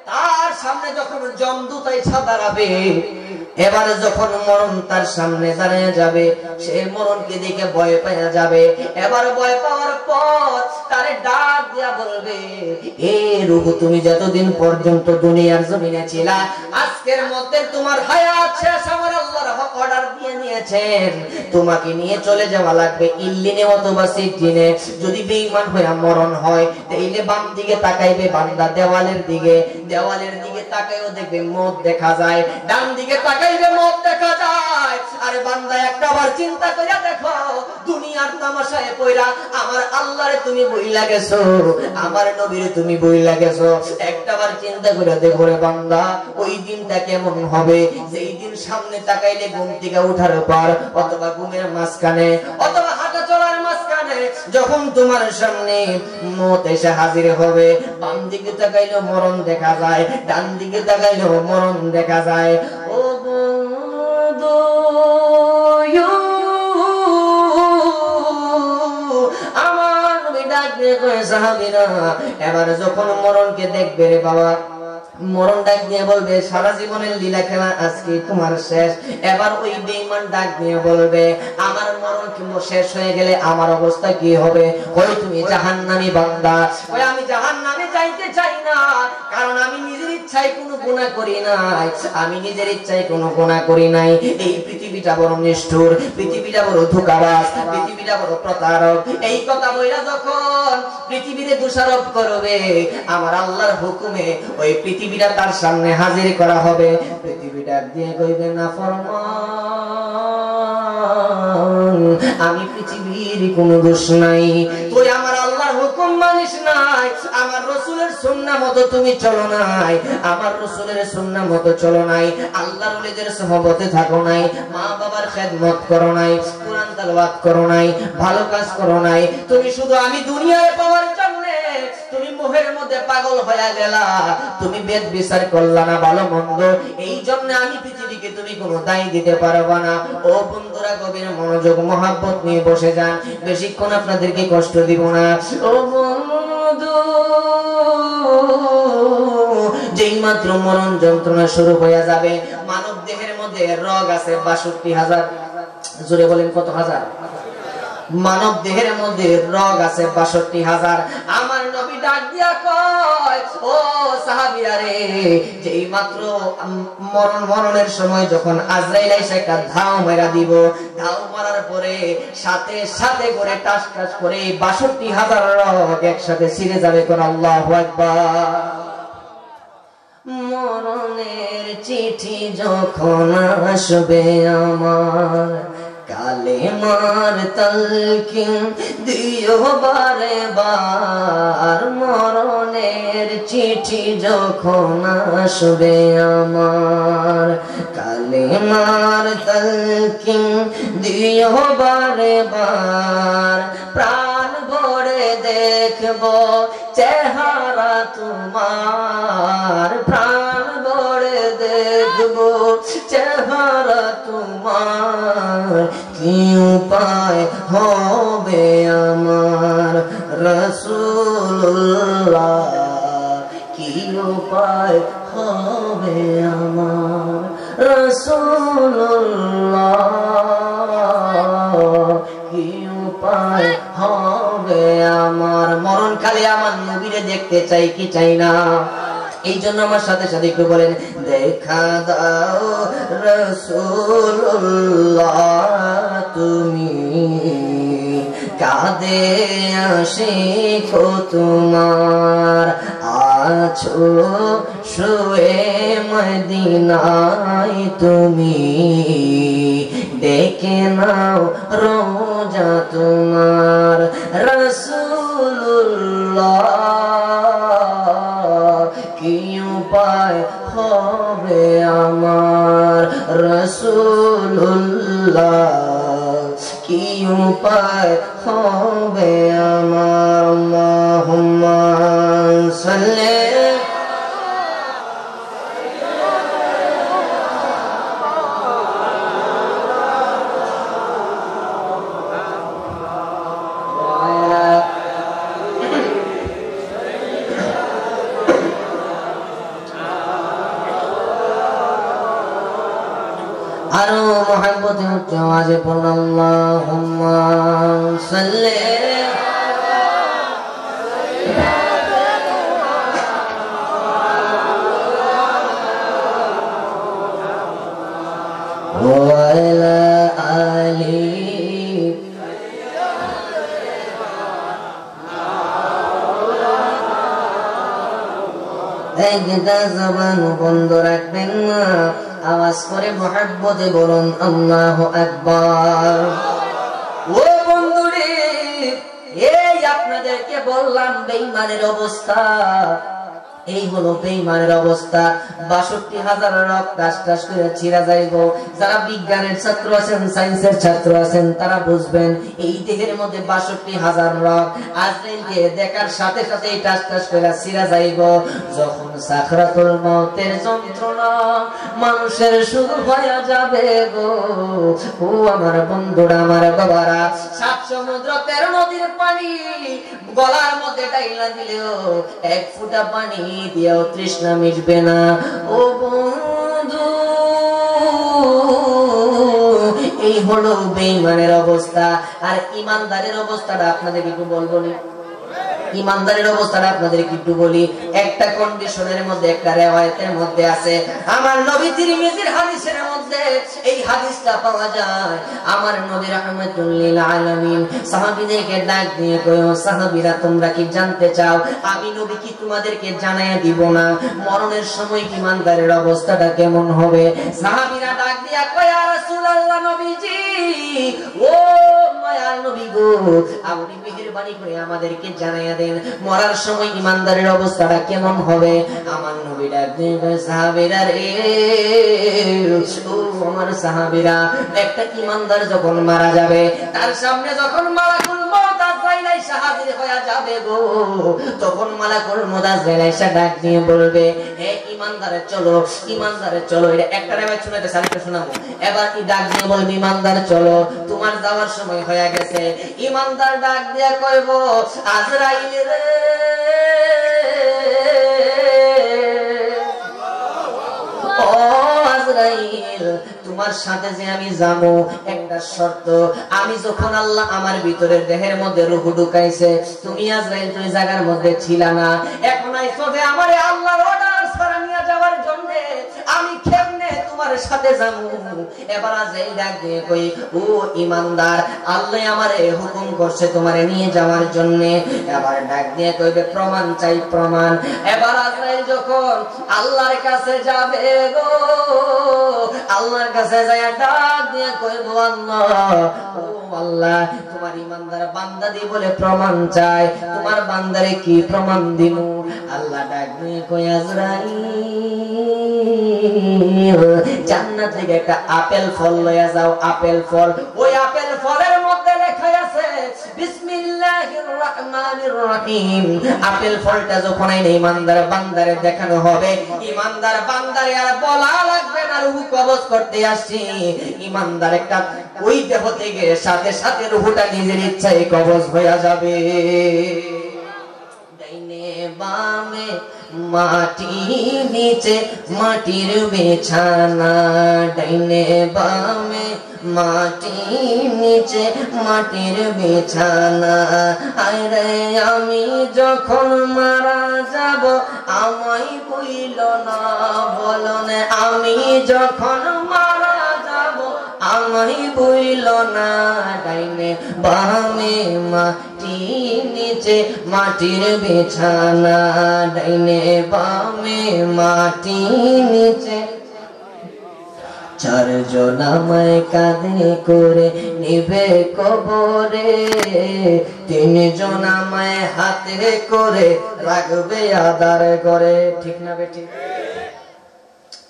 [SPEAKER 3] তার সামনে যখন জমদূতাই দাঁড়াবে এবারে যখন মরণ তার সামনে দাঁড়িয়ে যাবে সে মরণকে দেখে ভয় পেয়ে যাবে এবার ভয় পাওয়ার পর তারে ডাক দিয়া বলবে এ রূহ তুমি যতদিন পর্যন্ত দুনিয়ার জমিনে ছিলা আজকের মধ্যে তোমার হায়াত শেষ আমার আল্লাহর অর্ডার দিয়ে নিয়েছেন তোমাকে নিয়ে চলে যাওয়া লাগবে ইল্লিনে অথবা সিজ্জিনে। যদি বেঈমান হয়ে মরণ হয় তাইলে বাম দিকে তাকাইবে বান্দা দেওয়ালের দিকে, দেওয়ালের দিকে তাকাইও দেখবে মত দেখা যায়, ডান দিকে তাকাইবে মত দেখা যায়। আরে বান্দা একটাবার চিন্তা করে দেখো, দুনিয়ার তামাশায় পয়রা আমার আল্লাহরে তুমি বইলা গেছো, আমার নবীরে তুমি বইলা গেছো। একটাবার চিন্তা করে দেখো রে বান্দা, ওই দিনটা কেমন হবে যেই দিন সামনে তাকাইলে ঘুম থেকে উঠার পর অথবা ঘুমের মাঝখানে অথবা হাঁটা চলার মাঝখানে যখন তোমার সামনে মত এসে হাজির হবে, বাম দিকে তাকাইলেও মরণ দেখা যায়, ডান দিকে তাকাইলেও মরণ দেখা যায়। ও বন্ধু আমার নবী ডাক দিয়ে কয় সাহাবীরা, এবার যখন মরণকে দেখবে রে বাবা, মরণ ডাক দিয়ে বলবে সারা জীবনের লীলা খেলা আজকে তোমার শেষ। এবার ওই বেঈমান ডাক দিয়ে বলবে আমার মরণ কি শেষ হয়ে গেলে আমার অবস্থা কি হবে? ওই তুমি জাহান্নামী বান্দা। ওই আমি জাহান্নামে যাইতে চাই না, কারণ আমি নিজের ইচ্ছায় কোনো গুনাহ করি নাই, আমি নিজের ইচ্ছায় কোনো গুনাহ করি নাই। এই পৃথিবীটা বড় নিষ্ঠুর, পৃথিবীটা বড় ধোঁকাবাজ, পৃথিবীটা বড় প্রতারক। এই কথা বইলা যখন পৃথিবীতে দোষারোপ করবে, আমার আল্লাহর হুকুমে ওই পৃথিবীটা তার সামনে হাজির করা হবে। পৃথিবীটা দিয়ে কইবে না ফরমান, আমি পৃথিবীর কোনো দোষ নাই, তুই আমার আল্লাহর হুকুম মানিস নাই, আমার রাসূলের সুন্নাহ মতো তুমি চলো নাই, আমার রাসূলের সুন্নাহ মতো চলো নাই, আল্লাহর ওলিদের সুহবতে থাকো নাই, মা বাবার খেদমত করো নাই, কোরআন তেলাওয়াত করো নাই, ভালো কাজ করো নাই, তুমি শুধু আমি দুনিয়ায় পাওয়ার জন্য তুমি মোহের মধ্যে পাগল হয়ে গেলা, তুমি বেদ বিচার করলা না ভালো মন্দ, এই জন্য আমি পৃথিবীকে তুমি কোনো দায় দিতে পারবা না। ও বন্ধুরা গভীর মনোযোগ মহাব্বত নিয়ে বসে যান, বেশিক্ষণ আপনাদেরকে কষ্ট দিব না। ও বন্ধু যেই মাত্র মরণ যন্ত্রণা শুরু হয়ে যাবে, মানব দেহের মধ্যে রোগ আছে ৬২,০০০। জোরে বলেন কত হাজার? মানব দেহের মধ্যে রোগ আছে ৬২,০০০। আমার নবী ডাক দিয়া কয় ও সাহাবীরা রে, যেই মাত্র মরণের সময় যখন আজরাইল এসে একটা ধাও মেরা দিব, ধাও মারার পরে সাথে সাথে করে টাস টাস করে ৬২,০০০ রোগ একসাথে ছিঁড়ে যাবে। কোন আল্লাহু আকবার। মরণের চিঠি যখন আসবে আমার, কালেমার তালকিন দিও বারে বার, মরণের চিঠি যখন আসবে আমার, কালেমার তালকিন দিও বারে বার, প্রাণ ভরে দেখব চেহারা তোমার, প্রাণ ভরে দেখব চেহারা তোমার, কি উপায় হবে আমার রাসূলুল্লাহ, কি উপায় হবে আমার রাসূলুল্লাহ, কি উপায় হবে আমার। মরণকালে আমার নবীরে দেখতে চাই কি চাই না? এই জন্য আমার সাথে সাথে একটু বলেন দেখা দাও রাসূলুল্লাহ, তুমি কাঁদে আশিক তোমার, আছো শুয়ে মদিনায় তুমি, ডেকে নাও রোজা তোমার রাসূলুল্লাহ, কি উপায় হবে আমার রাসূলুল্লাহ, কি উপায় হবে আমার। আল্লাহুম্মা সাল্লি আরো মহব্বতে উচ্চ আওয়াজে পড়ুন আল্লাহুম্মা সাল্লি ওয়া একটা জবান বন্ধ রাখবেন না, আওয়াজ করে মুহাব্বতে বলুন আল্লাহু আকবার। ও বন্ধুরে, এই আপনাদেরকে বললাম বেঈমানের অবস্থা, এই হলো বেঈমানের অবস্থা। ৬২,০০০ রক টাস টাস করে ছিঁড়া যাইব। যারা বিজ্ঞানের ছাত্র আছেন, সায়েন্সের ছাত্র আছেন, তারা বুঝবেন এই দেহের মধ্যে ৬২,০০০ রক আজরাইলকে দেখার সাথে সাথে টাস টাস করে ছিঁড়া যাইব। যখন সাকরাতুল মউতের যন্ত্রণা মানুষের শুরু হয়ে যাবে গো, ও আমার বন্ধুরা, আমার বাবারা, ৭ সমুদ্র ১৩ নদীর পানি গলার মধ্যে ডাইলা দিলেও ১ ফোঁটা পানি দিয়েও তৃষ্ণা মিটবে না। ও বন্ধু, এই হলো বেঈমানের অবস্থা। আর ইমানদারের অবস্থাটা আপনাদের একটু বলবো না, ইমানদারের অবস্থাটা আপনাদের একটু বলি। একটা কন্ডিশনের মধ্যে, একটা রিওয়ায়াতের মধ্যে আছে, আমার নবী তিরমিজির হাদিসের মধ্যে এই হাদিসটা পাওয়া যায়। আমার নবী রাহমাতুল লিল আলামিন সাহাবীদেরকে ডাক দিয়ে কইও, সাহাবীরা তোমরা কি জানতে চাও? আমি নবী কি তোমাদেরকে জানায়া দিব না মরণের সময় ইমানদারের অবস্থাটা কেমন হবে? সাহাবীরা ডাক দিয়া কয়, ইয়া রাসূলুল্লাহ, নবীজি, ও মায়ার নবী গো, আপনি মেহেরবানি করে আমাদেরকে জানায়া দেন মরার সময় ইমানদারের অবস্থাটা কেমন হবে। আমার নবী ডাক দিয়ে কয়, সাহাবীরা রে, ও আমার সাহাবীরা, একটা ইমানদার যখন মারা যাবে, তার সামনে যখন মালাকুল মউত আজরাইল এসে হাজির হয়ে যাবে গো, তখন মালাকুল মউত আজরাইল এসে ডাক দিয়ে বলবে, হে ইমানদারে চলো, ইমানদারে চলো। এটা একটা রিওয়ায়াত শুনাতে আরেকটা শোনাবো। এবার কি ডাক দিয়ে বলবে, ইমানদার চলো, তোমার যাওয়ার সময় হয়ে গেছে। ইমানদার ডাক দিয়ে কইব, আজরাইল রে, ও আজরাইল, তোমার সাথে যে আমি যাবো, একটা শর্ত, আমি যখন আল্লাহ আমার ভিতরের দেহের মধ্যে রূহ ঢুকাইছে, তুমি আজরাইল তুই জায়গার মধ্যে ছিলা না, এখন আইছো যে আমারে আল্লাহর অর্ডার ছাড়া নিয়ে যাওয়ার জন্য, আমি কেমনে তোমার সাথে যাবো? এবার আজরাইল ডাক দিয়ে কই, ও ইমানদার, আল্লাহ আমারে হুকুম করছে তোমারে নিয়ে যাওয়ার জন্য। এবার ডাক দিয়ে কইবে, প্রমাণ চাই, প্রমাণ। এবার আজরাইল যখন আল্লাহর কাছে যাবে গো, আল্লাহর কাছে যায় ডাক দিয়ে কইব, আল্লাহ, ও আল্লাহ, তোমার ইমানদার বান্দা দি বলে প্রমাণ চাই, তোমার বান্দারে কি প্রমাণ দিব? আল্লাহ ডাক দিয়ে কই, আজরাইল, জান্নাত থেকে একটা আপেল ফল লইয়া যাও, আপেল ফল। ওই আপেল ফলের মধ্যে লেখা আছে বিসমিল্লাহির রহমানির রহিম। আপেল ফলটা যখন আইনে ইমানদার বান্দারে দেখানো হবে, ইমানদার বান্দারে আর বলা লাগবে না রূহ কবজ করতে আসছি। ইমানদার একটা ওই দেহ থেকে সাথে সাথে রূহটা নিজের ইচ্ছায় কবজ হয়ে যাবে। ডাইনে বামে মাটি, নিচে মাটির বিছানা, ডাইনে বামে মাটি, নিচে মাটির বিছানা। আরে আমি যখন মারা যাব, আমায় বইল না, বলো না, আমি যখন মারা যাব, আমায় বইল না। ডাইনে বামে মাটি, নিচে মাটির বিছানা, ডাইনে বামে মাটি, নিচে। 4 জন আমায় কাঁধে করে নিবে কবরে, 3 জন আমায় হাতে করে রাখবে আদার করে। ঠিক না বেটি?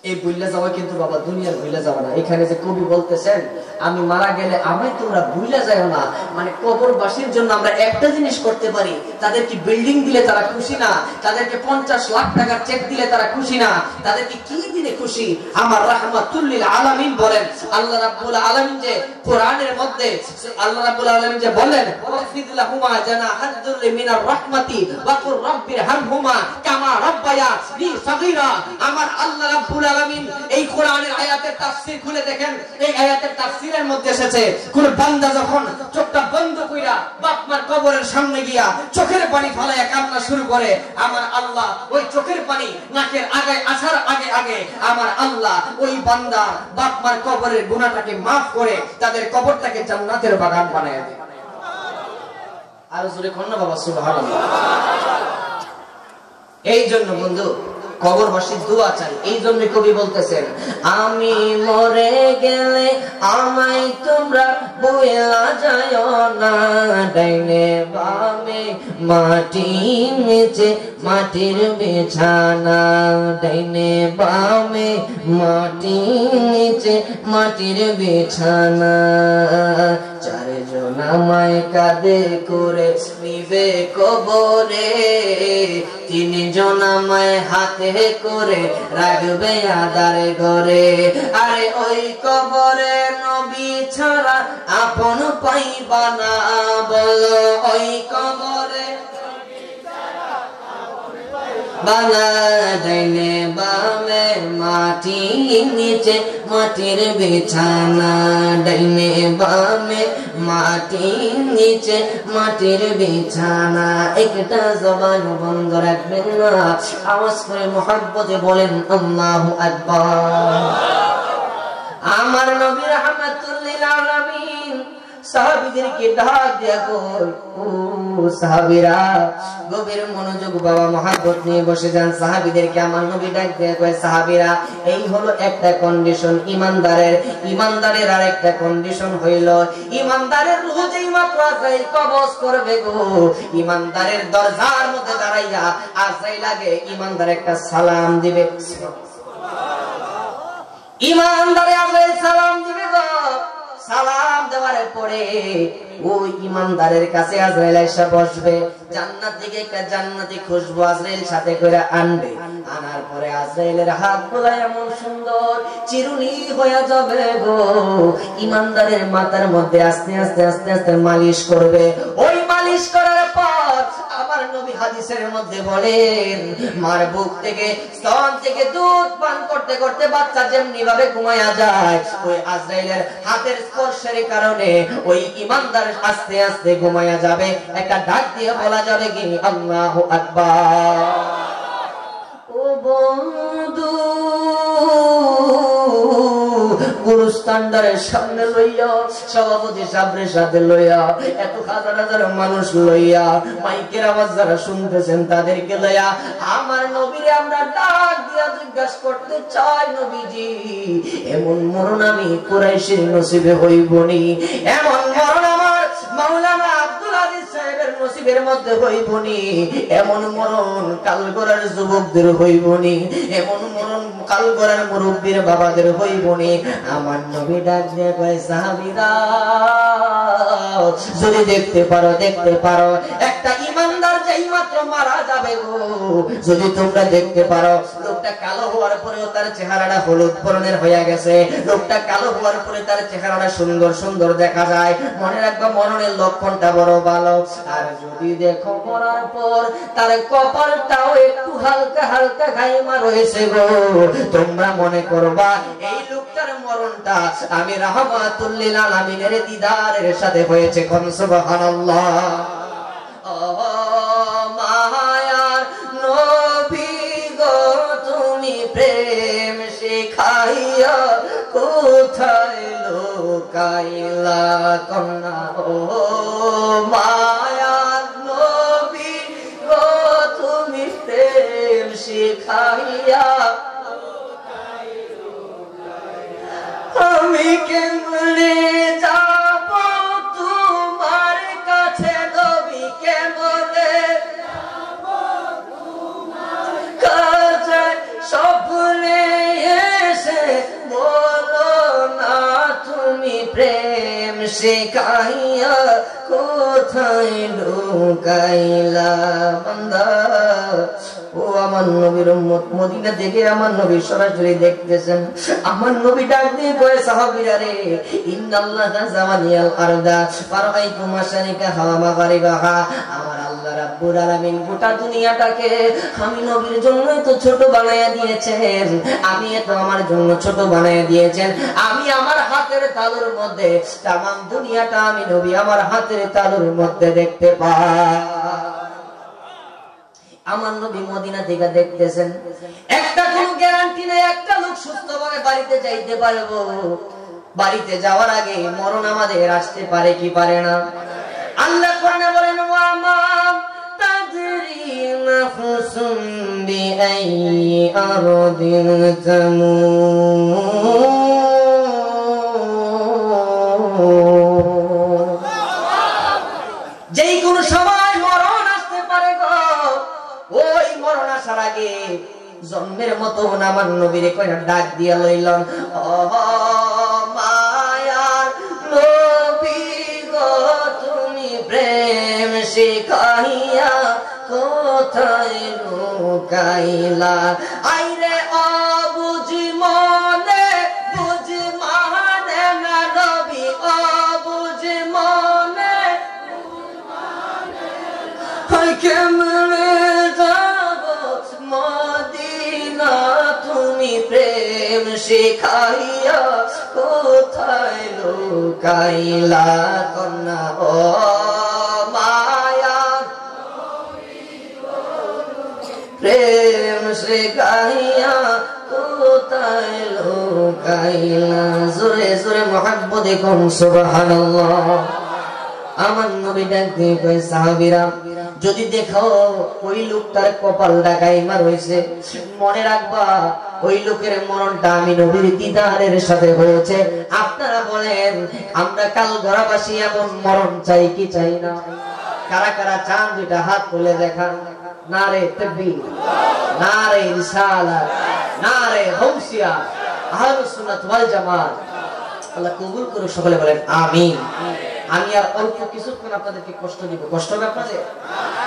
[SPEAKER 3] এই ভুলে যাওয়া কিন্তু বাবা দুনিয়ার ভুলে যাওয়া না। এখানে যে কবি বলতেছেন, আমি মারা গেলে আমায় তোমরা ভুলে যাও না, মানে কবরবাসীর জন্য আমরা একটা জিনিস করতে পারি, তাদেরকে বিল্ডিং দিলে তারা খুশি না, তাদেরকে 50 লাখ টাকার চেক দিলে তারা খুশি না, তাদেরকে কি দিলে খুশি? আমার রাহমাতুল লিল আলামিন বলেন, আল্লাহ রাব্বুল আলামিন যে কোরআনের মধ্যে আল্লাহ রাব্বুল আলামিন যে বলেন, ওয়াফিদ লাহুমা জানাহাদ যুররি মিনার রাহমাতি ওয়া কুর রাব্বিরহামহুমা কামা রাব্বায়ানি সগীরা। আমার আল্লাহ রাব্বুল আলামিন এই কোরআনের আয়াতের তাফসীর খুলে দেখেন, এই আয়াতের তাফসীরের মধ্যে এসেছে, কোন বান্দা যখন চোখটা বন্ধ কইরা বাপ মার কবরের সামনে গিয়া চোখের পানি ফলাইয়া কান্না শুরু করে, আমার আল্লাহ ওই চোখের পানি নাকের আগে আসার আগে আগে আমার আল্লাহ ওই বান্দা বাপ মার কবরের গুনাহটাকে maaf করে তাদের কবরটাকে জান্নাতের বাগান বানায় দেয়। আর জোরে কোন বাবা সুবহানাল্লাহ। এই জন্য বন্ধু, কবরবাসী দোয়া চাই। এই জন্য কবি বলতেছেন, আমি মরে গেলে আমায় তোমরা বইলা যায় না, ডাইনে বামে মাটি নিচে মাটির বিছানা, ডাইনে বামে মাটি নিচে মাটির বিছানা, চারজন আমায় কাঁধে করে নিবে কবরে, তিনজন আমায় হাতে করে রাখবে আদার ঘরে। আরে ওই কবরে নবী ছাড়া আপন পাইবা না, বলো ওই কবরে বানা, ডাইনে বামে মাটি নিচে মাটির বিছানা, ডাইনে বামে মাটি নিচে মাটির বিছানা। একটা জবান বন্ধ রাখবেন না, আওয়াজ করে মুহাব্বতে বলেন আল্লাহু আকবার। আমার নবী রাহমাতুল লিল আলামিন সাহাবীদেরকে ডাক দিয়া কই, ও সাহাবীরা, গভীর মনোযোগ বাবা মহব্বত নিয়ে বসে যান। সাহাবীদেরকে আমার নবী ডাক দিয়া কয়, সাহাবীরা, এই হলো একটা কন্ডিশন ইমানদারের আর একটা কন্ডিশন হইল, ইমানদারের রূহ যেই মাত্র আজরাইল কবজ করবে গো, ইমানদারের দরজার মধ্যে দাঁড়াইয়া আজরাইল আগে ইমানদার একটা সালাম দিবে। ইমানদারে আজরাইল সালাম দিবে গো, সালাম দেওয়ার পরে ওই ইমানদারের কাছে আজরাইল এসে বসবে, জান্নাত থেকে একটা জান্নাতি খুশবু আজরাইল সাথে করে আনবে। আনার পরে আজরাইলের হাতগুলো এমন সুন্দর চিরুনি হয়ে যাবে গো, ইমানদারের মাথার মধ্যে আস্তে আস্তে আস্তে আস্তে মালিশ করবে। ওই মালিশ করার পর আমার নবী হাদিসের মধ্যে বলেন, মার বুক থেকে স্তন থেকে দুধ পান করতে করতে বাচ্চা যেমনি ভাবে ঘুমায়া যায়, ওই আজরাইলের হাতের স্পর্শের কারণে ওই ইমানদার আস্তে আস্তে ঘুমায়া যাবে। একটা ডাক দিয়ে বলা যাবে কি, আল্লাহু আকবার। ও বন্ধু, গুরুস্থানটারের সামনে লইয়া, সভাপতি সাহেবের সাথে লইয়া, এত হাজার হাজার মানুষ লইয়া, মাইকের আওয়াজ যারা শুনতেছেন তাদেরকে লইয়া আমার নবীরে আমরা ডাক দিয়া জিজ্ঞাসা করতে চাই, নবীজি, এমন মরণ আমি কুরাইশের নসিবে হইবনি, এমন মরণ আমার মাওলানা আব্দুল আজিজ সাহেবের নসিবের মধ্যে হইবনি, এমন মরণ কালগড়ার যুবকদের হইবনি, এমন মরণ কালগড়ার মুরব্বীর বাবাদের হইবনি। আমার নবী ডাক দিয়ে কয়, সাহাবীরা, যদি দেখতে পারো একটা ইমানদার যেই মাত্র মারা যাবে গো, যদি তোমরা দেখতে পারো লোকটা কালো হওয়ার পরেও তার চেহারাটা হলুদ বর্ণের হয়ে গেছে, লোকটা কালো হওয়ার পরে তার চেহারাটা সুন্দর সুন্দর দেখা যায়, মনে রাখবা মরণের লক্ষণটা বড় ভালো। আর যদি দেখো মরার পর তার কপালটাও একটু হালকা হালকা গায়মা রয়েছে গো, তোমরা মনে করবা এই লোকটার মরণটা আমি রাহমাতুল লিল আলামিনের দিদারের সাথে হয়েছে। কোন সুবহানাল্লাহ। মায়ার নবী গো, তুমি প্রেম শিখাইয়া কোথায় লোকাইলা কন্যা, ও মায়ার নবী গো, তুমি প্রেম শিখাইয়া আমি কেমনে যাব তোমার কাছে, নবী কেমনে যাব তোমার কাছে, স্বপ্নে এসে বলো না তুমি প্রেম শিখাইয়া কোথায় লুকাইলা। বান্দা, ও আমার নবীর উম্মত, মদিনা থেকে আমার নবী সরাসরি দেখতেছেন। আমার নবী ডাক দিয়ে কয়, সাহাবীরা রে, ইন্নাল্লাহা জাওয়ানিয়াল আরদা ফারাআইতু মাশারিকাহা ওয়া মাগারিবাহা। আমার আল্লাহ রাব্বুল আলামিন গোটা দুনিয়াটাকে আমি নবীর জন্যই তো ছোট বানায়া দিয়েছেন, আমি তো আমার জন্য ছোট বানায়া দিয়েছেন। আমি আমার হাতের তালুর মধ্যে তামাম দুনিয়াটা আমি নবী আমার হাতের তালুর মধ্যে দেখতে পাই। আমার নবী মদিনা থেকে দেখতেছেন, একটা কোনো গ্যারান্টি নেই একটা লোক সুস্থভাবে বাড়িতে যাইতে পারবো। বাড়িতে যাওয়ার আগে মরণ আমাদের আসতে পারে কি পারে না? আল্লাহ কোরআনে বলেন, ওয়া মা তাদরি নাফসুম بأي أرض تموت যেই কোন সময় মরণ আসতে পারে গো ওই মরণ আসার আগে জন্মের মতো আমার নবীরে কইরা ডাক দিয়া লইলেন ও মায়ার নবী গো তুমি প্রেম শিখাইয়া কোথায় লুকাইলা আইরে অবুঝি মনে বুঝি মানে না নবী অবুঝি মনে হাই কেমনে যাব মদিনা তুমি প্রেম শিখাইয়া কোথায় লুকাইলা কন্যা ও মায়া প্রেম শিখাইয়া কোথায় লুকাইলা জোরে জোরে মুহাব্বতে কোন সুবহানাল্লাহ আমার নবী ডাক দিয়ে কয় সাহাবীরা যদি দেখো ওই লোকটার কপাল ডাকাইমা রয়েছে মনে রাখবা ওই লোকের মরণটা আমি নবীর দিদারের সাথে হয়েছে আপনারা বলেন আমরা কাল গড়াবাসী এমন মরণ চাই কি চাই না কারা কারা চান দুইটা হাত তুলে দেখান নারে তাকবীর নারে রিসালাত নারে গাউসিয়া আহলুস সুন্নাত ওয়াল জামাত আল্লাহ কবুল করুক সকলে বলেন আমিন আমি আর অল্প কিছুক্ষণ আপনাদেরকে কষ্ট দিব কষ্ট হবে আপনাদের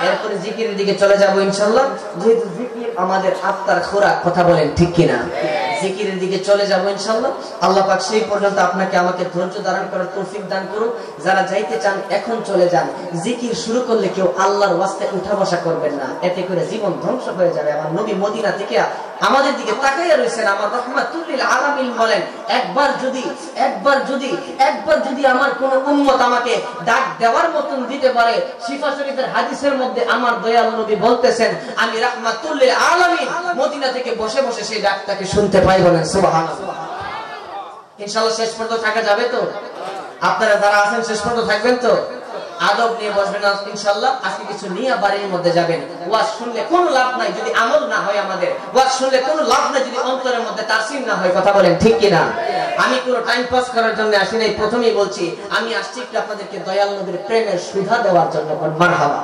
[SPEAKER 3] এরপরে জিকিরের দিকে চলে যাব ইনশাআল্লাহ যেহেতু জিকির আমাদের আত্মার খোরাক কথা বলেন ঠিক কিনা জিকিরের দিকে চলে যাব ইনশাআল্লাহ আল্লাহ পাক সেই পর্যন্ত আপনাকে আমাকে ধৈর্য ধারণ করার তৌফিক দান করুন যারা যাইতে চান এখন চলে যান জিকির শুরু করলে কেউ আল্লাহর ওয়াস্তে উঠা বসা করবেন না এতে করে জীবন ধ্বংস হয়ে যাবে আমার নবী মদিনা থেকে আমাদের দিকে তাকাইয়া রইছেন আমার রাহমাতুল লিল আলামিন বলেন একবার যদি আমার কোন উম্মত আমাকে ডাক দেওয়ার মতন দিতে পারে শিফা শরীফের হাদিসের মধ্যে আমার দয়াল নবী বলতেছেন আমি রাহমাতুল লিল আলামিন মদিনা থেকে বসে বসে সেই ডাকটাকে শুনতে পাই বলেন সুবহানাল্লাহ ইনশাআল্লাহ শেষ পর্যন্ত থাকা যাবে তো আপনারা যারা আছেন শেষ পর্যন্ত থাকবেন তো আদব নিয়ে বসবেন ইনশাআল্লাহ আজকে কিছু নিয়ে বাড়ির মধ্যে যাবেন ওয়াজ শুনলে কোনো লাভ নাই যদি আমল না হয় আমাদের ওয়াজ শুনলে কোনো লাভ নাই যদি অন্তরের মধ্যে তাসির না হয় কথা বলেন ঠিক কি না আমি কোনো টাইম পাস করার জন্য আসি নাই প্রথমেই বলছি আমি আসছি একটু আপনাদেরকে দয়াল নবীর প্রেমের সুধা দেওয়ার জন্য মারহাবা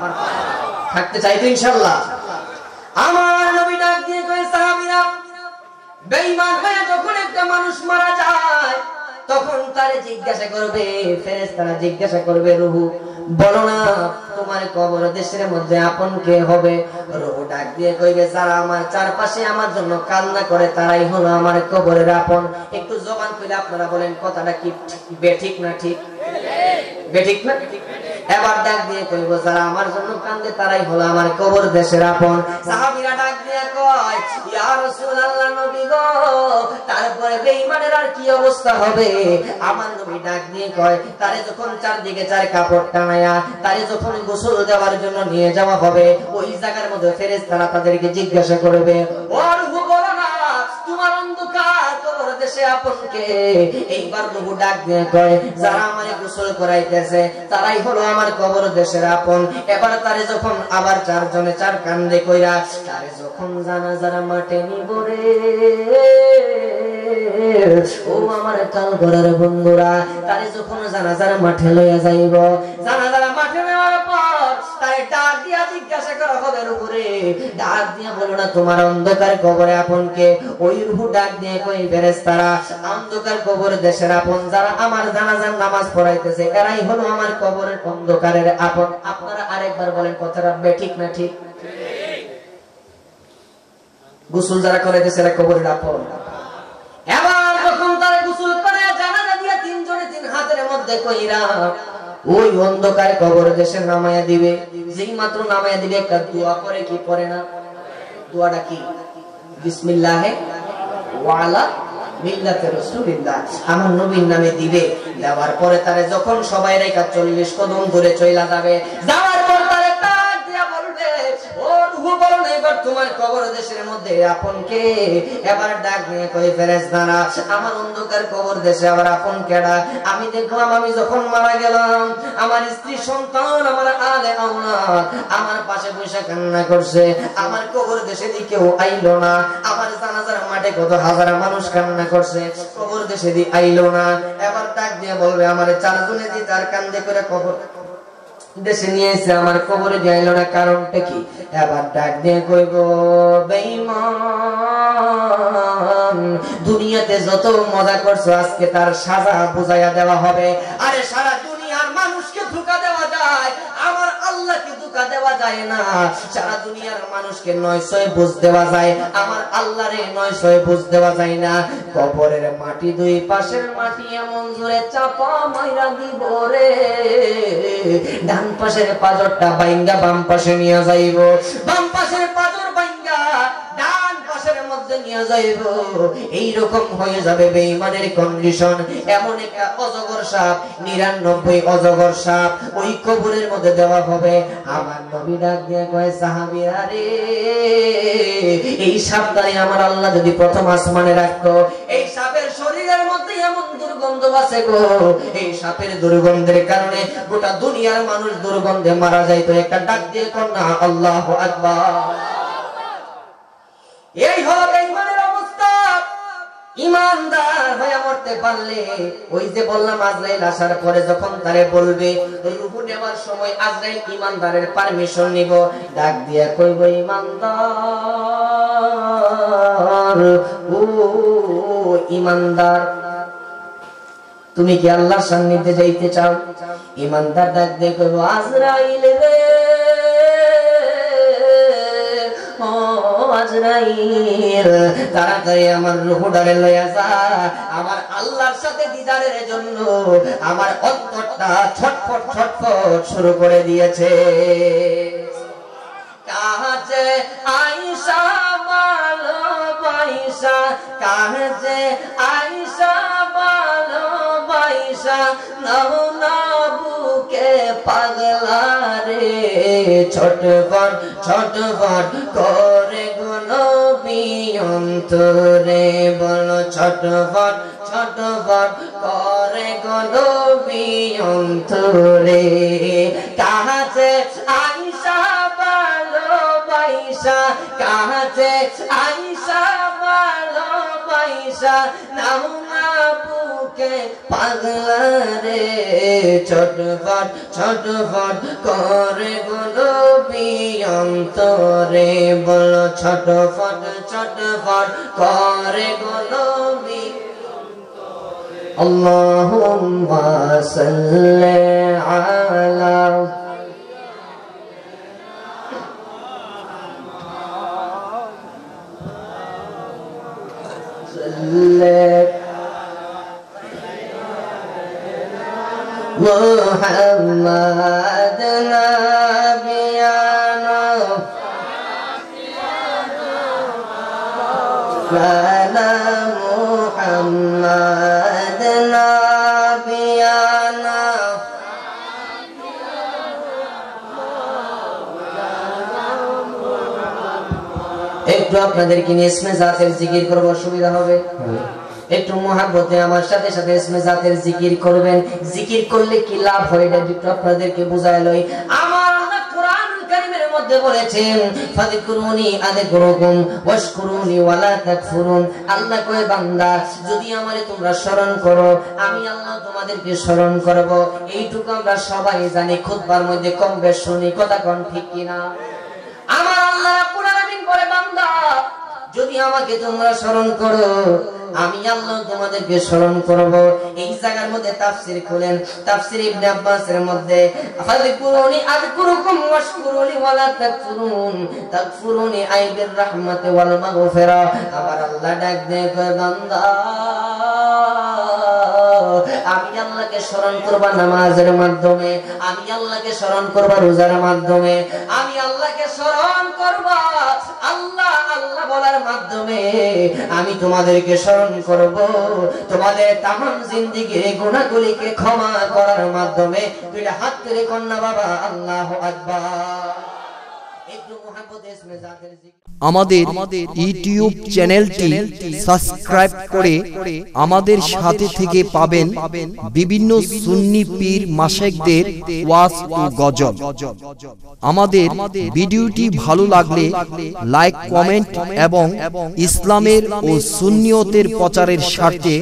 [SPEAKER 3] থাকতে চাইতো ইনশাআল্লাহ আমার নবী ডাক দিয়ে কয় সাহাবীরা বেঈমান হয়ে যখন একটা মানুষ মারা যায় তখন তারে জিজ্ঞাসা করবে ফেরেশতারা জিজ্ঞাসা করবে রূহ বলো না তোমার কবর দেশের মধ্যে আপন কে হবে রূহ ডাক দিয়ে কইবে যারা আমার চারপাশে আমার জন্য কান্না করে তারাই হলো আমার কবরের আপন একটু জবান খুলে আপনারা বলেন কথাটা কি বেঠিক না ঠিক বেঠিক না এবার ডাক দিয়ে কইব যারা আমার জন্য কান্দে তারাই হলো আমার কবর দেশের আপন সাহাবীরা ডাক দিয়ে কয় ইয়া রাসূলুল্লাহ নবী গো তারপরে বেঈমানের আর কি অবস্থা হবে আমার নবী ডাক দিয়ে কয় তারে যখন চারদিকে চার কাপড় টানায়া তারে যখন গোসল দেওয়ার জন্য নিয়ে যাওয়া হবে ওই জায়গার মধ্যে ফেরেশতারা তাদেরকে জিজ্ঞাসা করবে ও রূহ বলো না তোমার অন্ধকার কবর দেশে আপন কে এইবার রূহ ডাক দিয়ে কয় যারা আমারে গোসল করাইতেছে তারাই হলো আমার কবর দেশের আপন এবার তারে যখন আবার চারজনে চার কান্দে কইরা তারে যখন জানাজার মাঠে নিব রে ও আমার কাল ঘরের বন্ধুরা তারে যখন জানাজার মাঠে লইয়া যাইব জানাজার মাঠে নেওয়ার পর তারে ডাক দিয়া জিজ্ঞাসা করা হবে রূহে ডাক দিয়া বলো না তোমার অন্ধকার কবরে আপন কে ওই রূহ ডাক দিয়ে কই ফেরেশতারা অন্ধকার কবর দেশের আপন যারা আমার জানাজার নামাজ পড়াইতেছে এরাই হলো আমার কবরের অন্ধকারের আপন আপনারা আরেকবার বলেন কথাটা ঠিক না ঠিক গোসল যারা করাইতেছে এরা কবরের আপন এবার যখন তারা গোসল করে জানাজা দিয়া তিনজনে তিন হাতের মধ্যে কইরা ওই অন্ধকার কবর দেশে নামায়া দিবে যেই মাত্র নামায়া দিবে একটা দোয়া করে কি পড়ে না দোয়াটা কি বিসমিল্লাহ ওয়া আলা মিল্লাতে রাসূলিল্লাহ আমার নবীর নামে দিবে দেওয়ার পরে তারে যখন সবাই রেখা 40 কদম ধরে চইলা যাবে যাওয়ার পর তারে ডাক দিয়া বলবে ও রূহ বলো এবার তোমার কবর দেশের মধ্যে আপন কে? এবার ডাক নিয়ে কই ফেরেশতারা আমার অন্ধকার কবর দেশে আবার আপন কেডা? আমি দেখলাম আমি যখন মারা গেলাম আমার স্ত্রী সন্তান আমার আলে আওলাদ আমার পাশে বসে কান্না করছে, আমার কবর দেশে দিয়ে কেউ আইলো না। আমার জানাজার মাঠে কত হাজার মানুষ কান্না করছে, কবর দেশে দিয়ে আইলো না। এবার ডাক দিয়ে বলবে আমার চারজনে দিয়ে তার কান্দে করে কবর দেশে নিয়ে এসে আমার কবরে যাইলো না, কারণটা কি? এবার ডাক দিয়ে কইব বেঈমান দুনিয়াতে যত মজা করছো আজকে তার সাজা বুঝাইয়া দেওয়া হবে। আরে সারা দুনিয়ার মানুষকে ধোঁকা দেওয়া যায়, আমার আল্লাহকে ধোঁকা দেওয়া যায় না। সারা দুনিয়ার মানুষকে 900 বুঝ দেওয়া যায়, আমার আল্লাহরে 900 বুঝ দেওয়া যায় না। কবরের মাটি দুই পাশের মাটি এমন জোরে চাপা মাইরা দিব রে, ডান পাশের পাজরটা বাইঙ্গা বাম পাশে নিয়ে যাইব, বাম পাশের পাজর বাইঙ্গা ডান পাশের মধ্যে নিয়ে যাইব। এইরকম হয়ে যাবে বেঈমানের কন্ডিশন। এমন একটা অজগর সাপ 99 অজগর সাপ ওই কবরের মধ্যে দেওয়া হবে। আমার নবী ডাক দিয়ে কয় সাহাবীরা রে, এই সাপটারে আমার আল্লাহ যদি প্রথম আসমানে রাখতো, এই সাপের শরীরের মধ্যে এমন দুর্গন্ধ আছে গো, এই সাপের দুর্গন্ধের কারণে গোটা দুনিয়ার মানুষ দুর্গন্ধে মারা যাইতো। একটা ডাক দিয়ে কন্যা আল্লাহু আকবার। এই হলো বেঈমানের অবস্থা। ইমানদার হয়ে মরতে পারলে ওই যে বললাম আজরাইল আসার পরে যখন তারে বলবে রূহ নেওয়ার সময় আজরাইল ইমানদারের পারমিশন নিব, ডাক দিয়া কইব ইমানদার, ও ইমানদার তুমি কি আল্লাহর সান্নিধ্যে যাইতে চাও? ইমানদার ডাক দিয়ে কইব আজরাইল রে, ও আজরাইল তাড়াতাড়ি আমার রূহটারে লইয়া যা, আমার আল্লাহর সাথে দিদারের জন্য আমার অন্তরটা ছটফট ছটফট শুরু করে দিয়েছে। কাছে আয়েশা ভালোবাসা, কাছে আয়েশা ভালোবাসা নাও না বুকে পাগলা রে, ছটফট ছটফট করে গো নবী অন্তরে, বলো ছটফট ছটফট করে গো নবী অন্তরে। কাছে আয়েশা ভালোবাসা, কাছে আয়েশা ভালোবাসা নাও না বুকে পাগলা রে, ছটফট ছটফট করে গো নবী অন্তরে, বলো ছটফট ছটফট করে গো নবী। আল্লাহুম্মা সাল্লি আলা মুহাম্মাদ নাবিয়ানা ওয়ালা মুহাম্মাদ নাবিয়ানা। একটু আপনাদেরকে নিয়ে ইসমে জাতের জিকির করব, সুবিধা হবে। একটু মুহাব্বতে আমার সাথে সাথে ইসমে জাতের জিকির করবেন। জিকির করলে কি লাভ হয় এটা একটু আপনাদেরকে বুঝায় লই। আমার আল্লাহ কোরআনুল কারীমের মধ্যে বলেছেন ফাযকুরুনি আযকুরুকুম ওয়াশকুরুনি ওয়ালা তাকফুরুন। আল্লাহ কয় বান্দা যদি আমারে তোমরা স্মরণ করো আমি আল্লাহ তোমাদেরকে স্মরণ করব। এইটুকু আমরা সবাই জানি, খুতবার মধ্যে কম বেশ শুনি, কথা কোন ঠিক কিনা? আমার আল্লাহ রাব্বুল আলামিন বলে বান্দা যদি আমাকে তোমরা স্মরণ করো আমি আল্লাহ তোমাদেরকে স্মরণ করব। এই জায়গার মধ্যে তাফসীর করেন, তাফসীর ইবনে আব্বাসের মধ্যে ফাযকুরুনি আযকুরুকুম ওয়াশকুরুনি ওয়ালা তাকফুরুন, তাকফুরুনি আই বির রাহমাতি ওয়াল মাগফিরা। আমার আল্লাহ ডাক দেয় বান্দা আমি আল্লাহকে স্মরণ করবা নামাজের মাধ্যমে, আমি আল্লাহকে স্মরণ করবা রোজার মাধ্যমে, আমি আল্লাহকে স্মরণ করবা আল্লাহ আল্লাহ বলার মাধ্যমে, আমি তোমাদেরকে স্মরণ করব তোমাদের তামাম জিন্দেগির গুনাহগুলিকে ক্ষমা করার মাধ্যমে। দুইটা হাত তুলে কন্যা বাবা আল্লাহু আকবার।
[SPEAKER 1] আমাদের ইউটিউব চ্যানেলটি সাবস্ক্রাইব করে আমাদের সাথে থেকে পাবেন বিভিন্ন সুন্নি পীর মাশায়েখদের ওয়াজ ও গজল। আমাদের ভিডিওটি ভালো লাগলে লাইক, কমেন্ট এবং ইসলামের ও সুন্নিয়তের প্রচারের স্বার্থে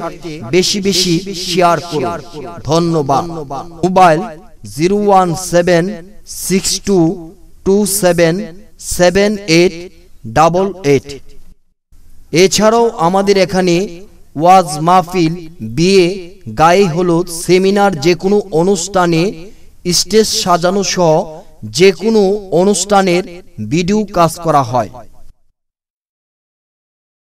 [SPEAKER 1] বেশি বেশি শেয়ার করুন। ধন্যবাদ। মোবাইল 01762277888। এছাড়াও আমাদের এখানে ওয়াজ মাহফিল, বিয়ে, গায়ে হলুদ, সেমিনার, যে কোনো অনুষ্ঠানে স্টেজ সাজানো সহ যে কোনো অনুষ্ঠানের ভিডিও কাজ করা হয়।